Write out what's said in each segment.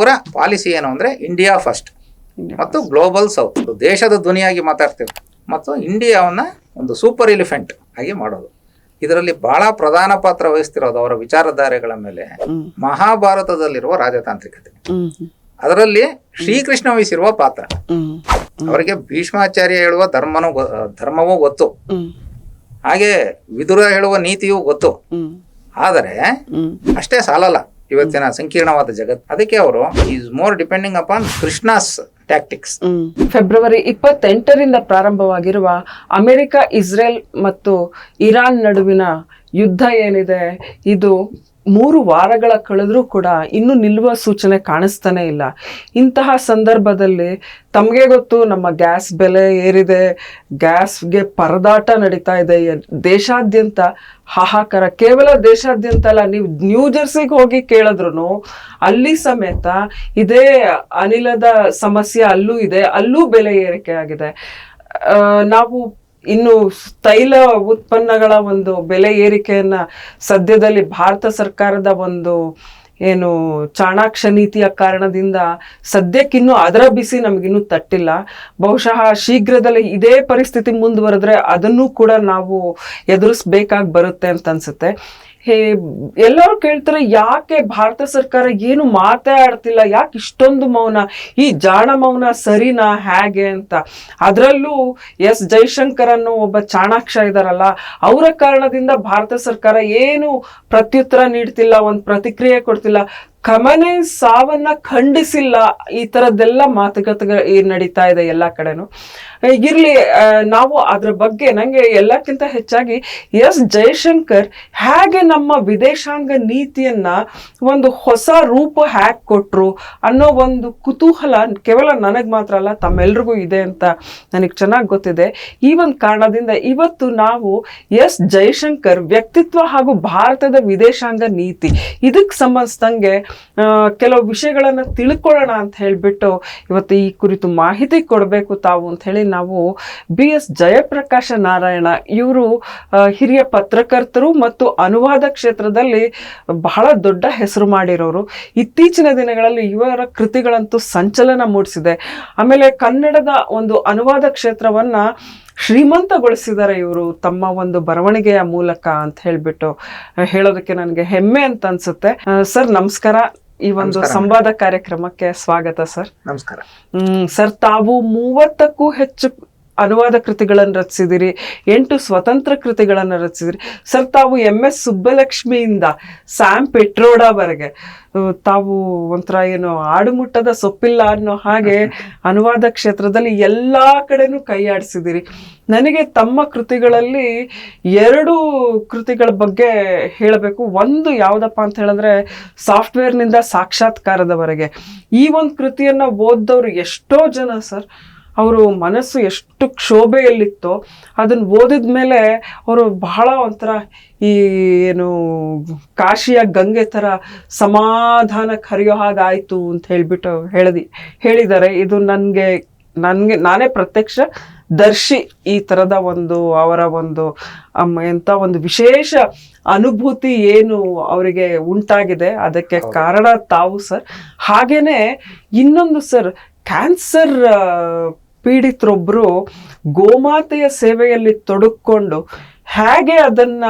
ಇವರ ಪಾಲಿಸಿ ಏನು ಅಂದ್ರೆ ಇಂಡಿಯಾ ಫಸ್ಟ್ ಮತ್ತು ಗ್ಲೋಬಲ್ ಸೌತ್, ದೇಶದ ಧ್ವನಿಯಾಗಿ ಮಾತಾಡ್ತೇವೆ ಮತ್ತು ಇಂಡಿಯಾವನ್ನ ಒಂದು ಸೂಪರ್ ಎಲಿಫೆಂಟ್ ಆಗಿ ಮಾಡೋದು. ಇದರಲ್ಲಿ ಬಹಳ ಪ್ರಧಾನ ಪಾತ್ರ ವಹಿಸ್ತಿರೋದು ಅವರ ವಿಚಾರಧಾರೆಗಳ ಮೇಲೆ ಮಹಾಭಾರತದಲ್ಲಿರುವ ರಾಜತಾಂತ್ರಿಕತೆ, ಅದರಲ್ಲಿ ಶ್ರೀಕೃಷ್ಣ ವಹಿಸಿರುವ ಪಾತ್ರ. ಅವರಿಗೆ ಭೀಷ್ಮಾಚಾರ್ಯ ಹೇಳುವ ಧರ್ಮವೂ ಗೊತ್ತು, ಹಾಗೆ ವಿದುರ ಹೇಳುವ ನೀತಿಯೂ ಗೊತ್ತು. ಆದರೆ ಅಷ್ಟೇ ಸಾಲಲ್ಲ ಇವತ್ತಿನ ಸಂಕೀರ್ಣವಾದ ಜಗತ್ತು. ಅದಕ್ಕೆ ಅವರು is more depending upon Krishna's tactics. February 28ರಿಂದ ಪ್ರಾರಂಭವಾಗಿರುವ ಅಮೆರಿಕ, ಇಸ್ರೇಲ್ ಮತ್ತು ಇರಾನ್ ನಡುವಿನ ಯುದ್ಧ ಏನಿದೆ, ಇದು 3 ವಾರಗಳ ಕಳೆದ್ರೂ ಕೂಡ ಇನ್ನೂ ನಿಲ್ಲುವ ಸೂಚನೆ ಕಾಣಿಸ್ತಾನೆ ಇಲ್ಲ. ಇಂತಹ ಸಂದರ್ಭದಲ್ಲಿ ತಮಗೆ ಗೊತ್ತು, ನಮ್ಮ ಗ್ಯಾಸ್ ಬೆಲೆ ಏರಿದೆ, ಗ್ಯಾಸ್ಗೆ ಪರದಾಟ ನಡೀತಾ ಇದೆ ದೇಶಾದ್ಯಂತ, ಹಾಹಾಕಾರ. ಕೇವಲ ದೇಶಾದ್ಯಂತ ಅಲ್ಲ, ನೀವು ನ್ಯೂ ಜೆರ್ಸಿಗೆ ಹೋಗಿ ಕೇಳಿದ್ರು ಅಲ್ಲಿ ಸಮೇತ ಇದೇ ಅನಿಲದ ಸಮಸ್ಯೆ ಅಲ್ಲೂ ಇದೆ, ಅಲ್ಲೂ ಬೆಲೆ ಏರಿಕೆ ಆಗಿದೆ. ನಾವು ಇನ್ನು ತೈಲ ಉತ್ಪನ್ನಗಳ ಒಂದು ಬೆಲೆ ಏರಿಕೆಯನ್ನ ಸದ್ಯದಲ್ಲಿ ಭಾರತ ಸರ್ಕಾರದ ಒಂದು ಏನು ಚಾಣಾಕ್ಷ ನೀತಿಯ ಕಾರಣದಿಂದ ಸದ್ಯಕ್ಕಿನ್ನೂ ಅದರ ಬಿಸಿ ನಮಗಿನ್ನೂ ತಟ್ಟಿಲ್ಲ. ಬಹುಶಃ ಶೀಘ್ರದಲ್ಲೇ ಇದೇ ಪರಿಸ್ಥಿತಿ ಮುಂದುವರೆದ್ರೆ ಅದನ್ನು ಕೂಡ ನಾವು ಎದುರಿಸ್ಬೇಕಾಗಿ ಬರುತ್ತೆ ಅಂತ ಅನ್ಸುತ್ತೆ. ಎಲ್ಲರೂ ಕೇಳ್ತಾರೆ, ಯಾಕೆ ಭಾರತ ಸರ್ಕಾರ ಏನು ಮಾತಾಡ್ತಿಲ್ಲ, ಯಾಕೆ ಇಷ್ಟೊಂದು ಮೌನ, ಈ ಜಾಣ ಮೌನ ಸರಿನಾ ಹೇಗೆ ಅಂತ. ಅದರಲ್ಲೂ ಎಸ್ ಜೈಶಂಕರ್ ಅನ್ನೋ ಒಬ್ಬ ಚಾಣಾಕ್ಷ ಇದಾರಲ್ಲ, ಅವರ ಕಾರಣದಿಂದ ಭಾರತ ಸರ್ಕಾರ ಏನು ಪ್ರತ್ಯುತ್ತರ ನೀಡ್ತಿಲ್ಲ, ಒಂದು ಪ್ರತಿಕ್ರಿಯೆ ಕೊಡ್ತಿಲ್ಲ, ಖಮನೆ ಸಾವನ್ನ ಖಂಡಿಸಿಲ್ಲ. ಈ ತರದ್ದೆಲ್ಲ ಮಾತುಕತೆಗಳು ನಡೀತಾ ಇದೆ ಎಲ್ಲ ಕಡೆನೂ. ಇರ್ಲಿ, ನಾವು ಅದ್ರ ಬಗ್ಗೆ ನಂಗೆ ಎಲ್ಲಕ್ಕಿಂತ ಹೆಚ್ಚಾಗಿ ಎಸ್ ಜೈಶಂಕರ್ ಹೇಗೆ ನಮ್ಮ ವಿದೇಶಾಂಗ ನೀತಿಯನ್ನ ಒಂದು ಹೊಸ ರೂಪ ಹ್ಯಾಕ್ ಕೊಟ್ರು ಅನ್ನೋ ಒಂದು ಕುತೂಹಲ ಕೇವಲ ನನಗ್ ಮಾತ್ರ ಅಲ್ಲ, ತಮ್ಮೆಲ್ರಿಗೂ ಇದೆ ಅಂತ ನನಗೆ ಚೆನ್ನಾಗಿ ಗೊತ್ತಿದೆ. ಈ ಒಂದು ಕಾರಣದಿಂದ ಇವತ್ತು ನಾವು ಎಸ್ ಜೈಶಂಕರ್ ವ್ಯಕ್ತಿತ್ವ ಹಾಗೂ ಭಾರತದ ವಿದೇಶಾಂಗ ನೀತಿ ಇದಕ್ಕೆ ಸಂಬಂಧಿಸಿದಂಗೆ ಕೆಲವು ವಿಷಯಗಳನ್ನ ತಿಳ್ಕೊಳ್ಳೋಣ ಅಂತ ಹೇಳ್ಬಿಟ್ಟು ಇವತ್ತು ಈ ಕುರಿತು ಮಾಹಿತಿ ಕೊಡಬೇಕು ತಾವು ಅಂತ ಹೇಳಿ ನಾವು BS ಜಯಪ್ರಕಾಶ ನಾರಾಯಣ ಇವರು ಹಿರಿಯ ಪತ್ರಕರ್ತರು ಮತ್ತು ಅನುವಾದ ಕ್ಷೇತ್ರದಲ್ಲಿ ಬಹಳ ದೊಡ್ಡ ಹೆಸರು ಮಾಡಿರೋರು. ಇತ್ತೀಚಿನ ದಿನಗಳಲ್ಲಿ ಇವರ ಕೃತಿಗಳಂತೂ ಸಂಚಲನ ಮೂಡಿಸಿದೆ. ಆಮೇಲೆ ಕನ್ನಡದ ಒಂದು ಅನುವಾದ ಕ್ಷೇತ್ರವನ್ನ ಶ್ರೀಮಂತಗೊಳಿಸಿದ್ದಾರೆ ಇವರು ತಮ್ಮ ಒಂದು ಬರವಣಿಗೆಯ ಮೂಲಕ ಅಂತ ಹೇಳ್ಬಿಟ್ಟು ಹೇಳೋದಕ್ಕೆ ನನಗೆ ಹೆಮ್ಮೆ ಅಂತ ಅನ್ಸುತ್ತೆ. ಸರ್ ನಮಸ್ಕಾರ, ಈ ಒಂದು ಸಂವಾದ ಕಾರ್ಯಕ್ರಮಕ್ಕೆ ಸ್ವಾಗತ ಸರ್. ನಮಸ್ಕಾರ ಸರ್, ತಾವು 30ಕ್ಕೂ ಹೆಚ್ಚು ಅನುವಾದ ಕೃತಿಗಳನ್ನು ರಚಿಸಿದಿರಿ, 8 ಸ್ವತಂತ್ರ ಕೃತಿಗಳನ್ನು ರಚಿಸಿದಿರಿ. ಸರ್, ತಾವು MS ಸುಬ್ಬಲಕ್ಷ್ಮಿಯಿಂದ ಸ್ಯಾಮ್ ಪೆಟ್ರೋಡಾವರೆಗೆ ತಾವು ಒಂಥರ ಏನು ಆಡುಮುಟ್ಟದ ಸೊಪ್ಪಿಲ್ಲ ಅನ್ನೋ ಹಾಗೆ ಅನುವಾದ ಕ್ಷೇತ್ರದಲ್ಲಿ ಎಲ್ಲಾ ಕಡೆನೂ ಕೈಯಾಡಿಸಿದಿರಿ. ನನಗೆ ತಮ್ಮ ಕೃತಿಗಳಲ್ಲಿ 2 ಕೃತಿಗಳ ಬಗ್ಗೆ ಹೇಳಬೇಕು. ಒಂದು ಯಾವ್ದಪ್ಪ ಅಂತ ಹೇಳಿದ್ರೆ ಸಾಫ್ಟ್ವೇರ್ನಿಂದ ಸಾಕ್ಷಾತ್ಕಾರದವರೆಗೆ. ಈ ಒಂದು ಕೃತಿಯನ್ನ ಓದ್ದವ್ರು ಎಷ್ಟೋ ಜನ ಸರ್, ಅವರು ಮನಸ್ಸು ಎಷ್ಟು ಕ್ಷೋಭೆಯಲ್ಲಿತ್ತೋ ಅದನ್ನ ಓದಿದ್ಮೇಲೆ ಅವರು ಬಹಳ ಒಂಥರ ಈ ಏನು ಕಾಶಿಯ ಗಂಗೆ ಥರ ಸಮಾಧಾನಕ್ಕೆ ಹರಿಯೋ ಹಾಗಾಯಿತು ಅಂತ ಹೇಳ್ಬಿಟ್ಟು ಹೇಳಿದ್ದಾರೆ. ಇದು ನಾನೇ ಪ್ರತ್ಯಕ್ಷ ದರ್ಶಿ ಈ ಥರದ ಒಂದು ಅವರ ಒಂದು ಎಂಥ ಒಂದು ವಿಶೇಷ ಅನುಭೂತಿ ಏನು ಅವರಿಗೆ ಉಂಟಾಗಿದೆ, ಅದಕ್ಕೆ ಕಾರಣ ತಾವು ಸರ್. ಹಾಗೇನೆ ಇನ್ನೊಂದು ಸರ್, ಕ್ಯಾನ್ಸರ್ ಪೀಡಿತರೊಬ್ರು ಗೋಮಾತೆಯ ಸೇವೆಯಲ್ಲಿ ತೊಡಕೊಂಡು ಹೇಗೆ ಅದನ್ನ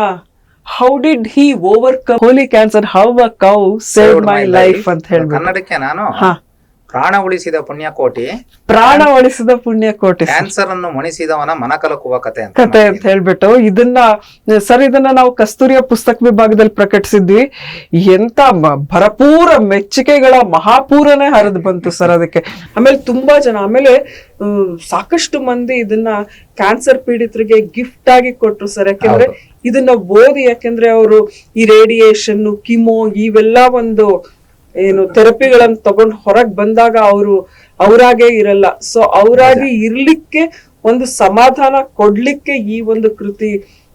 how did he overcome holy cancer, how a cow saved my life ಅಂತ ಹೇಳ್ಬಿಟ್ಟು ಕನ್ನಡಕ್ಕೆ ನಾನು ಪ್ರಾಣ ಉಳಿಸಿದ ಪುಣ್ಯಕೋಟಿ ಕ್ಯಾನ್ಸರ್ ಅನ್ನು ಮಣಿಸಿದವನ ಮನಕಲಕುವ ಕತೆ ಅಂತ ಹೇಳ್ಬಿಟ್ಟು ಇದನ್ನ ನಾವು ಕಸ್ತೂರಿಯ ಪುಸ್ತಕ ವಿಭಾಗದಲ್ಲಿ ಪ್ರಕಟಿಸಿದ್ವಿ. ಎಂತ ಭರಪೂರ ಮೆಚ್ಚುಗೆಗಳ ಮಹಾಪೂರನೇ ಹರಿದು ಬಂತು ಸರ್ ಅದಕ್ಕೆ. ಆಮೇಲೆ ತುಂಬಾ ಜನ, ಆಮೇಲೆ ಸಾಕಷ್ಟು ಮಂದಿ ಇದನ್ನ ಕ್ಯಾನ್ಸರ್ ಪೀಡಿತರಿಗೆ ಗಿಫ್ಟ್ ಆಗಿ ಕೊಟ್ರು ಸರ್. ಯಾಕೆಂದ್ರೆ ಇದನ್ನ ಓದಿ, ಯಾಕೆಂದ್ರೆ ಅವರು ಈ ರೇಡಿಯೇಷನ್, ಕಿಮೋ ಇವೆಲ್ಲ ಒಂದು ಏನು ಥೆರಪಿಗಳನ್ನ ತಗೊಂಡು ಹೊರಗೆ ಬಂದಾಗ ಅವರಾಗೆ ಇರಲ್ಲ. ಸೊ ಅವರಾಗಿ ಇರ್ಲಿಕ್ಕೆ ಒಂದು ಸಮಾಧಾನ ಕೊಡ್ಲಿಕ್ಕೆ ಈ ಒಂದು ಕೃತಿ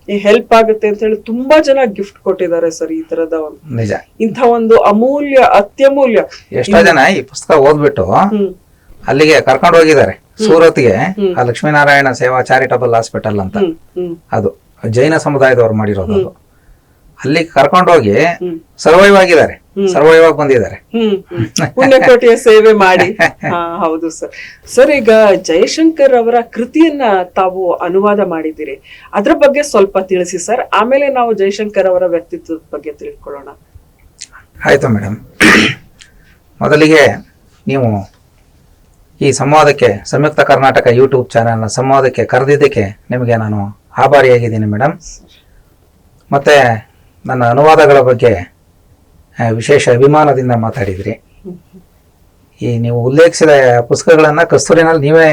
ಹೆಲ್ಪ್ ಆಗುತ್ತೆ ಅಂತ ಹೇಳಿ ತುಂಬಾ ಜನ ಗಿಫ್ಟ್ ಕೊಟ್ಟಿದ್ದಾರೆ ಸರ್. ಈ ತರದ ನಿಜ, ಇಂಥ ಒಂದು ಅಮೂಲ್ಯ, ಅತ್ಯಮೂಲ್ಯ. ಎಷ್ಟೋ ಜನ ಈ ಪುಸ್ತಕ ಓದ್ಬಿಟ್ಟು ಅಲ್ಲಿಗೆ ಕರ್ಕೊಂಡು ಹೋಗಿದ್ದಾರೆ ಸೂರತ್ಗೆ, ಆ ಲಕ್ಷ್ಮೀನಾರಾಯಣ ಸೇವಾ ಚಾರಿಟಬಲ್ ಹಾಸ್ಪಿಟಲ್ ಅಂತ, ಅದು ಜೈನ ಸಮುದಾಯದವ್ರು ಮಾಡಿರೋದು. ಅಲ್ಲಿ ಕರ್ಕೊಂಡೋಗಿ ಹ್ಮ್. ಸರ್ವೈವ್ ಆಗಿದ್ದಾರೆ, ಸರ್ವೈವ್ ಆಗಿ ಬಂದಿದ್ದಾರೆ. ಪುಣ್ಯಕೋಟಿಯ ಸೇವೆ ಮಾಡಿ. ಹೌದು ಸರ್. ಸರ್, ಈಗ ಜಯಶಂಕರ್ ಅವರ ಕೃತಿಯನ್ನ ತಾವು ಅನುವಾದ ಮಾಡಿದ್ದೀರಿ, ಅದ್ರ ಬಗ್ಗೆ ಸ್ವಲ್ಪ ತಿಳಿಸಿ ಸರ್. ಆಮೇಲೆ ನಾವು ಜಯಶಂಕರ್ ಅವರ ವ್ಯಕ್ತಿತ್ವದ ಬಗ್ಗೆ ತಿಳ್ಕೊಳ್ಳೋಣ. ಆಯ್ತು ಮೇಡಮ್. ಮೊದಲಿಗೆ ನೀವು ಈ ಸಂವಾದಕ್ಕೆ, ಸಂಯುಕ್ತ ಕರ್ನಾಟಕ ಯೂಟ್ಯೂಬ್ ಚಾನಲ್ನ ಸಂವಾದಕ್ಕೆ ಕರೆದಿದ್ದಕ್ಕೆ ನಿಮಗೆ ನಾನು ಆಭಾರಿಯಾಗಿದ್ದೀನಿ ಮೇಡಮ್. ಮತ್ತು ನನ್ನ ಅನುವಾದಗಳ ಬಗ್ಗೆ ವಿಶೇಷ ಅಭಿಮಾನದಿಂದ ಮಾತಾಡಿದ್ರಿ. ಈ ನೀವು ಉಲ್ಲೇಖಿಸಿದ ಪುಸ್ತಕಗಳನ್ನು ಕಸ್ತೂರಿನಲ್ಲಿ ನೀವೇ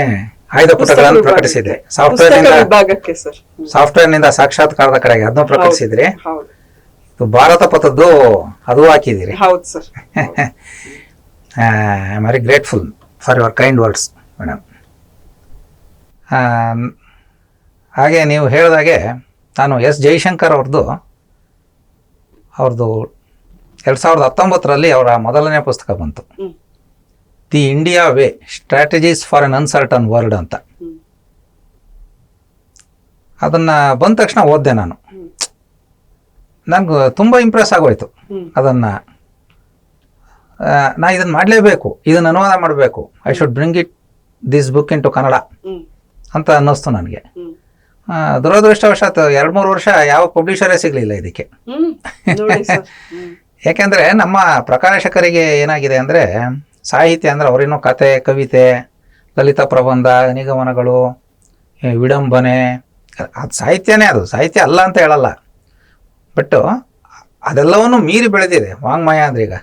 ಆಯ್ದ ಪುಟಗಳನ್ನು ಪ್ರಕಟಿಸಿದ್ರಿ. ಸಾಫ್ಟ್ವೇರ್ನಿಂದ ಸಾಕ್ಷಾತ್ಕಾರದ ಕಡೆಗೆ ಅದನ್ನು ಪ್ರಕಟಿಸಿದ್ರಿ. ಇದು ಭಾರತ ಪಥದ್ದು ಅದು ಹಾಕಿದ್ದೀರಿ. ಹೌದು sir. I am very grateful for your kind words madam. ಹಾಗೆ ನೀವು ಹೇಳಿದಾಗೆ ನಾನು ಎಸ್ ಜೈಶಂಕರ್ ಅವ್ರದ್ದು 2019ರಲ್ಲಿ ಅವರ ಮೊದಲನೇ ಪುಸ್ತಕ ಬಂತು, the India way, strategies for an uncertain world ಅಂತ. ಅದನ್ನ ಬಂದ ತಕ್ಷಣ ಓದಿದೆ ನಾನು. ನನಗೆ ತುಂಬ ಇಂಪ್ರೆಸ್ ಆಗೋಯ್ತು. ಅದನ್ನು ನಾ ಇದನ್ನು ಮಾಡಲೇಬೇಕು, ಇದನ್ನು ಅನುವಾದ ಮಾಡಬೇಕು, I should bring it this book in to Kannada ಅಂತ ಅನ್ನಿಸ್ತು ನನಗೆ. ದುರದೃಷ್ಟವಶಾತ್ 2-3 ವರ್ಷ ಯಾವ ಪಬ್ಲಿಷರೇ ಸಿಗಲಿಲ್ಲ ಇದಕ್ಕೆ. ಯಾಕೆಂದರೆ ನಮ್ಮ ಪ್ರಕಾಶಕರಿಗೆ ಏನಾಗಿದೆ ಅಂದರೆ, ಸಾಹಿತ್ಯ ಅಂದರೆ ಅವರಿನ್ನೂ ಕತೆ, ಕವಿತೆ, ಲಲಿತ ಪ್ರಬಂಧ, ನಿಗಮನಗಳು, ವಿಡಂಬನೆ, ಅದು ಸಾಹಿತ್ಯನೇ. ಅದು ಸಾಹಿತ್ಯ ಅಲ್ಲ ಅಂತ ಹೇಳಲ್ಲ, ಬಟ್ ಅದೆಲ್ಲವನ್ನು ಮೀರಿ ಬೆಳೆದಿದೆ ವಾಂಗ್ಮಯ ಅಂದ್ರೆ. ಈಗ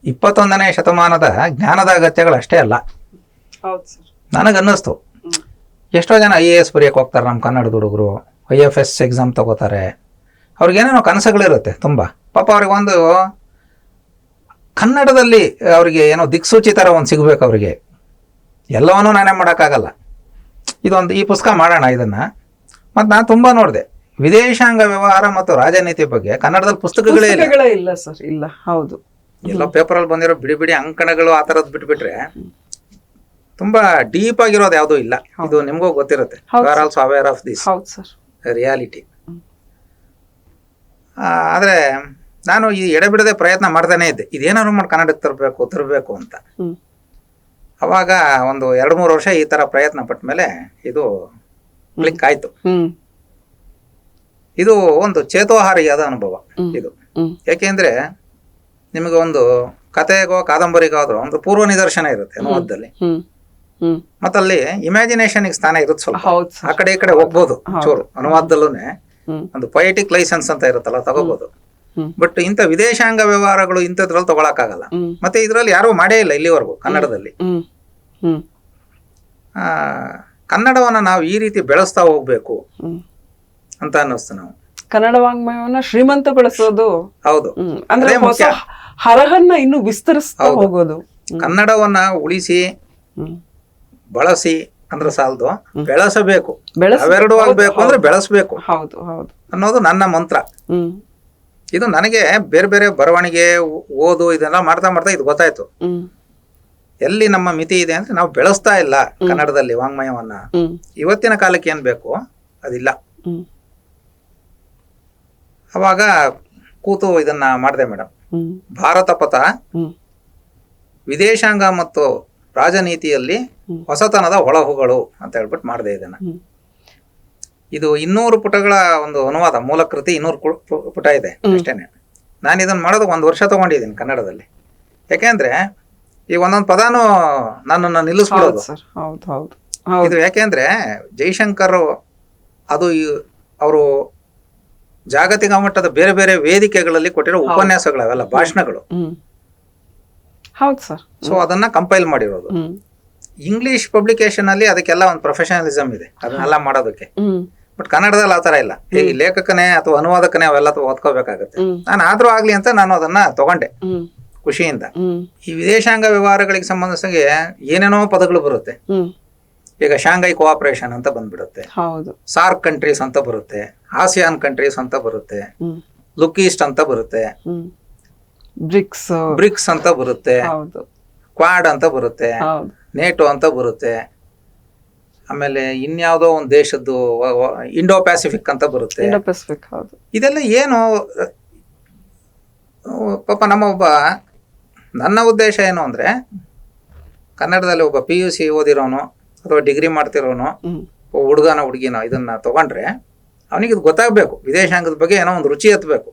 21ನೇ ಶತಮಾನದ ಜ್ಞಾನದ ಅಗತ್ಯಗಳು ಅಷ್ಟೇ ಅಲ್ಲ ನನಗನ್ನಿಸ್ತು. ಎಷ್ಟೋ ಜನ IAS ಬರೆಯೋಕೆ ಹೋಗ್ತಾರೆ ನಮ್ಮ ಕನ್ನಡದ ಹುಡುಗರು, IFS ಎಕ್ಸಾಮ್ ತಗೋತಾರೆ. ಅವ್ರಿಗೇನೇನೋ ಕನಸುಗಳಿರುತ್ತೆ ತುಂಬ. ಪಾಪ ಅವ್ರಿಗೆ ಒಂದು ಕನ್ನಡದಲ್ಲಿ ಅವರಿಗೆ ಏನೋ ದಿಕ್ಸೂಚಿ ಥರ ಒಂದು ಸಿಗಬೇಕು. ಅವರಿಗೆ ಎಲ್ಲವನ್ನೂ ನಾನೇ ಮಾಡೋಕ್ಕಾಗಲ್ಲ. ಈ ಪುಸ್ತಕ ಮಾಡೋಣ ಇದನ್ನು. ಮತ್ತು ನಾನು ತುಂಬ ನೋಡಿದೆ, ವಿದೇಶಾಂಗ ವ್ಯವಹಾರ ಮತ್ತು ರಾಜನೀತಿ ಬಗ್ಗೆ ಕನ್ನಡದಲ್ಲಿ ಪುಸ್ತಕಗಳೇ ಇಲ್ಲ ಸರ್. ಇಲ್ಲ. ಹೌದು. ಎಲ್ಲ ಪೇಪರಲ್ಲಿ ಬಂದಿರೋ ಬಿಡಿ ಬಿಡಿ ಅಂಕಣಗಳು ಆ ಥರದ್ದು ಬಿಟ್ಬಿಟ್ರೆ ತುಂಬಾ ಡೀಪ್ ಆಗಿರೋದು ಯಾವುದೂ ಇಲ್ಲ. ಇದು ನಿಮಗೂ ಗೊತ್ತಿರುತ್ತೆ. You are also aware of this reality. ಆದರೆ ನಾನು ಈ ಎಡೆಬಿಡದೆ ಪ್ರಯತ್ನ ಮಾಡ್ತಾನೆ ಇದ್ದೆ, ಇದೇನಾದ್ರು ಮಾಡಿ ಕನ್ನಡಕ್ಕೆ ತರಬೇಕು ಅಂತ. ಅವಾಗ ಒಂದು 2-3 ವರ್ಷ ಈ ಥರ ಪ್ರಯತ್ನ ಪಟ್ಟ ಮೇಲೆ ಇದು ಕ್ಲಿಕ್ ಆಯಿತು. ಇದು ಒಂದು ಚೇತೋಹಾರಿಯಾದ ಅನುಭವ ಇದು. ಯಾಕೆಂದರೆ ನಿಮಗೆ ಒಂದು ಕತೆಗೋ ಕಾದಂಬರಿಗಾದ್ರೂ ಒಂದು ಪೂರ್ವ ನಿದರ್ಶನ ಇರುತ್ತೆ ಅನುವಾದದಲ್ಲಿ. ಮತ್ತಲ್ಲಿ ಇಮ್ಯಾಜಿನೇಷನ್ಗೆ ಸ್ಥಾನ ಇರುತ್ತೆ ಸ್ವಲ್ಪ. ಆ ಕಡೆ ಈ ಕಡೆ ಹೋಗ್ಬೋದು ಚೂರು. ಅನುವಾದದಲ್ಲೂ ಒಂದು ಪೊಯೆಟಿಕ್ ಲೈಸೆನ್ಸ್ ಅಂತ ಇರುತ್ತಲ್ಲ, ತಗೋಬಹುದು. ಬಟ್ ಇಂಥ ವಿದೇಶಾಂಗ ವ್ಯವಹಾರಗಳು ಇಂಥದ್ರಲ್ಲಿ ತಗೊಳಕ್ಕಾಗಲ್ಲ. ಮತ್ತೆ ಇದರಲ್ಲಿ ಯಾರೂ ಮಾಡೇ ಇಲ್ಲ ಇಲ್ಲಿವರೆಗೂ ಕನ್ನಡದಲ್ಲಿ. ಕನ್ನಡವನ್ನ ನಾವು ಈ ರೀತಿ ಬೆಳೆಸ್ತಾ ಹೋಗ್ಬೇಕು ಅಂತ ಅನ್ನಿಸ್ತು. ನಾವು ಕನ್ನಡ ವಾಂಗ್ಮಯವನ್ನ ಶ್ರೀಮಂತಗೊಳಿಸೋದು. ಹೌದು. ಅಂದ್ರೆ ಹೊಸ ಹರಹನ್ನ ಇನ್ನು ವಿಸ್ತರಿಸ್ತಾ ಹೋಗೋದು. ಕನ್ನಡವನ್ನ ಉಳಿಸಿ ಬಳಸಿ ಅಂದ್ರೆ ಸಾಲದು, ಬೆಳೆಸಬೇಕು. ಅವೆರಡು ಆಗ್ಬೇಕು ಅಂದ್ರೆ ಬೆಳೆಸಬೇಕು ಅನ್ನೋದು ನನ್ನ ಮಂತ್ರ. ಇದು ನನಗೆ ಬೇರೆ ಬೇರೆ ಬರವಣಿಗೆ, ಓದು ಇದೆಲ್ಲ ಮಾಡ್ತಾ ಮಾಡ್ತಾ ಇದು ಗೊತ್ತಾಯ್ತು. ಎಲ್ಲಿ ನಮ್ಮ ಮಿತಿ ಇದೆ ಅಂದ್ರೆ ನಾವು ಬೆಳೆಸ್ತಾ ಇಲ್ಲ ಕನ್ನಡದಲ್ಲಿ ವಾಂಗ್ಮಯವನ್ನ. ಇವತ್ತಿನ ಕಾಲಕ್ಕೆ ಏನ್ ಬೇಕು ಅದಿಲ್ಲ. ಅವಾಗ ಕೂತು ಇದನ್ನ ಮಾಡಿದೆ ಮೇಡಮ್. ಭಾರತ ಪಥ, ವಿದೇಶಾಂಗ ಮತ್ತು ರಾಜನೀತಿಯಲ್ಲಿ ಹೊಸತನದ ಒಳಹುಗಳು ಅಂತ ಹೇಳ್ಬಿಟ್ಟು ಮಾಡಿದೆ ಇದನ್ನ. ಇದು 200 ಪುಟಗಳ ಒಂದು ಅನುವಾದ, ಮೂಲ ಕೃತಿ 200 ಪುಟ ಇದೆ ಅಷ್ಟೇನೆ. ನಾನು ಇದನ್ನ ಮಾಡೋದು 1 ವರ್ಷ ತಗೊಂಡಿದ್ದೀನಿ ಕನ್ನಡದಲ್ಲಿ. ಯಾಕೆಂದ್ರೆ ಈ ಒಂದೊಂದು ಪದಾನು ನನ್ನನ್ನು ನಿಲ್ಲಿಸ್ಬಿಡೋದು. ಇದು ಯಾಕೆಂದ್ರೆ ಜೈಶಂಕರ್ ಅದು ಅವರು ಜಾಗತಿಕ ಮಟ್ಟದ ಬೇರೆ ಬೇರೆ ವೇದಿಕೆಗಳಲ್ಲಿ ಕೊಟ್ಟಿರೋ ಉಪನ್ಯಾಸಗಳು, ಅವೆಲ್ಲ ಭಾಷಣಗಳು. ಸೊ ಅದನ್ನ ಕಂಪೈಲ್ ಮಾಡಿರೋದು. ಇಂಗ್ಲಿಷ್ ಪಬ್ಲಿಕೇಶನ್ ಅಲ್ಲಿ ಅದಕ್ಕೆಲ್ಲ ಒಂದು ಪ್ರೊಫೆಷನಲಿಸಮ್ ಇದೆ, ಅದನ್ನೆಲ್ಲ ಮಾಡೋದಕ್ಕೆ. ಬಟ್ ಕನ್ನಡದಲ್ಲಿ ಆ ತರ ಇಲ್ಲ. ಈ ಲೇಖಕನೇ ಅಥವಾ ಅನುವಾದಕನೇ ಅವೆಲ್ಲ ಓದ್ಕೋಬೇಕಾಗತ್ತೆ. ನಾನು ಆದ್ರೂ ಆಗ್ಲಿ ಅಂತ ನಾನು ಅದನ್ನ ತಗೊಂಡೆ ಖುಷಿಯಿಂದ. ಈ ವಿದೇಶಾಂಗ ವ್ಯವಹಾರಗಳಿಗೆ ಸಂಬಂಧಿಸಿದ ಏನೇನೋ ಪದಗಳು ಬರುತ್ತೆ. ಈಗ ಶಾಂಘೈ ಕೋಆಪರೇಷನ್ ಅಂತ ಬಂದ್ಬಿಡುತ್ತೆ, ಸಾರ್ಕ್ ಕಂಟ್ರೀಸ್ ಅಂತ ಬರುತ್ತೆ, ಆಸಿಯಾನ್ ಕಂಟ್ರೀಸ್ ಅಂತ ಬರುತ್ತೆ, ಲುಕ್ ಈಸ್ಟ್ ಅಂತ ಬರುತ್ತೆ, ಬ್ರಿಕ್ಸ್ ಅಂತ ಬರುತ್ತೆ, ಕ್ವಾಡ್ ಅಂತ ಬರುತ್ತೆ, ನೇಟೋ ಅಂತ ಬರುತ್ತೆ. ಆಮೇಲೆ ಇನ್ಯಾವುದೋ ಒಂದು ದೇಶದ್ದು ಇಂಡೋ ಪ್ಯಾಸಿಫಿಕ್ ಅಂತ ಬರುತ್ತೆ. ಇದೆಲ್ಲ ಏನು ಪಾಪ ನನ್ನ ಉದ್ದೇಶ ಏನು ಅಂದರೆ, ಕನ್ನಡದಲ್ಲಿ ಒಬ್ಬ PUC ಓದಿರೋನು ಅಥವಾ ಡಿಗ್ರಿ ಮಾಡ್ತಿರೋನು ಹುಡುಗನೋ ಹುಡುಗಿನೋ ಇದನ್ನು ತೊಗೊಂಡ್ರೆ ಅವನಿಗೆ ಇದು ಗೊತ್ತಾಗಬೇಕು, ವಿದೇಶಾಂಗದ ಬಗ್ಗೆ ಏನೋ ಒಂದು ರುಚಿ ಎತ್ತಬೇಕು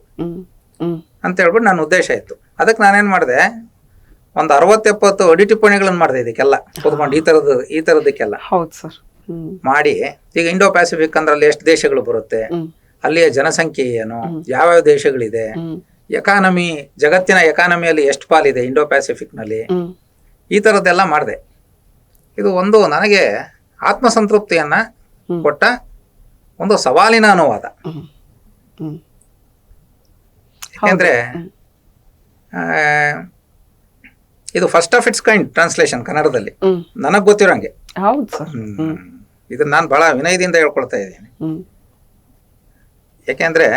ಅಂತ ಹೇಳ್ಬಿಟ್ಟು ನನ್ನ ಉದ್ದೇಶ ಇತ್ತು. ಅದಕ್ಕೆ ನಾನೇನು ಮಾಡಿದೆ, ಒಂದು 60-70 ಅಡಿ ಟಿಪ್ಪಣಿಗಳನ್ನು ಮಾಡಿದೆ ಇದಕ್ಕೆಲ್ಲ ಕೂತ್ಕೊಂಡು ಈ ಥರದಕ್ಕೆಲ್ಲ ಹೌದು ಸರ್. ಮಾಡಿ. ಈಗ ಇಂಡೋ ಪ್ಯಾಸಿಫಿಕ್ ಅಂದ್ರಲ್ಲಿ ಎಷ್ಟು ದೇಶಗಳು ಬರುತ್ತೆ, ಅಲ್ಲಿಯ ಜನಸಂಖ್ಯೆ ಏನು, ಯಾವ್ಯಾವ ದೇಶಗಳಿದೆ, ಎಕಾನಮಿ, ಜಗತ್ತಿನ ಎಕಾನಮಿಯಲ್ಲಿ ಎಷ್ಟು ಪಾಲಿದೆ ಇಂಡೋ ಪ್ಯಾಸಿಫಿಕ್ನಲ್ಲಿ, ಈ ಥರದ್ದೆಲ್ಲ ಮಾಡಿದೆ. ಇದು ಒಂದು ನನಗೆ ಆತ್ಮಸಂತೃಪ್ತಿಯನ್ನು ಕೊಟ್ಟ ಒಂದು ಸವಾಲಿನ ಅನುವಾದ. ಯಾಕೆಂದರೆ ಇದು first of it's kind translation ಕನ್ನಡದಲ್ಲಿ ನನಗೆ ಗೊತ್ತಿರೋಂಗೆ. ಹೌದು ಸರ್. ಇದನ್ನ ನಾನು ಬಹಳ ವಿನಯದಿಂದ ಹೇಳ್ಕೊಳ್ತಾ ಇದ್ದೀನಿ. ಯಾಕೆಂದ್ರೆ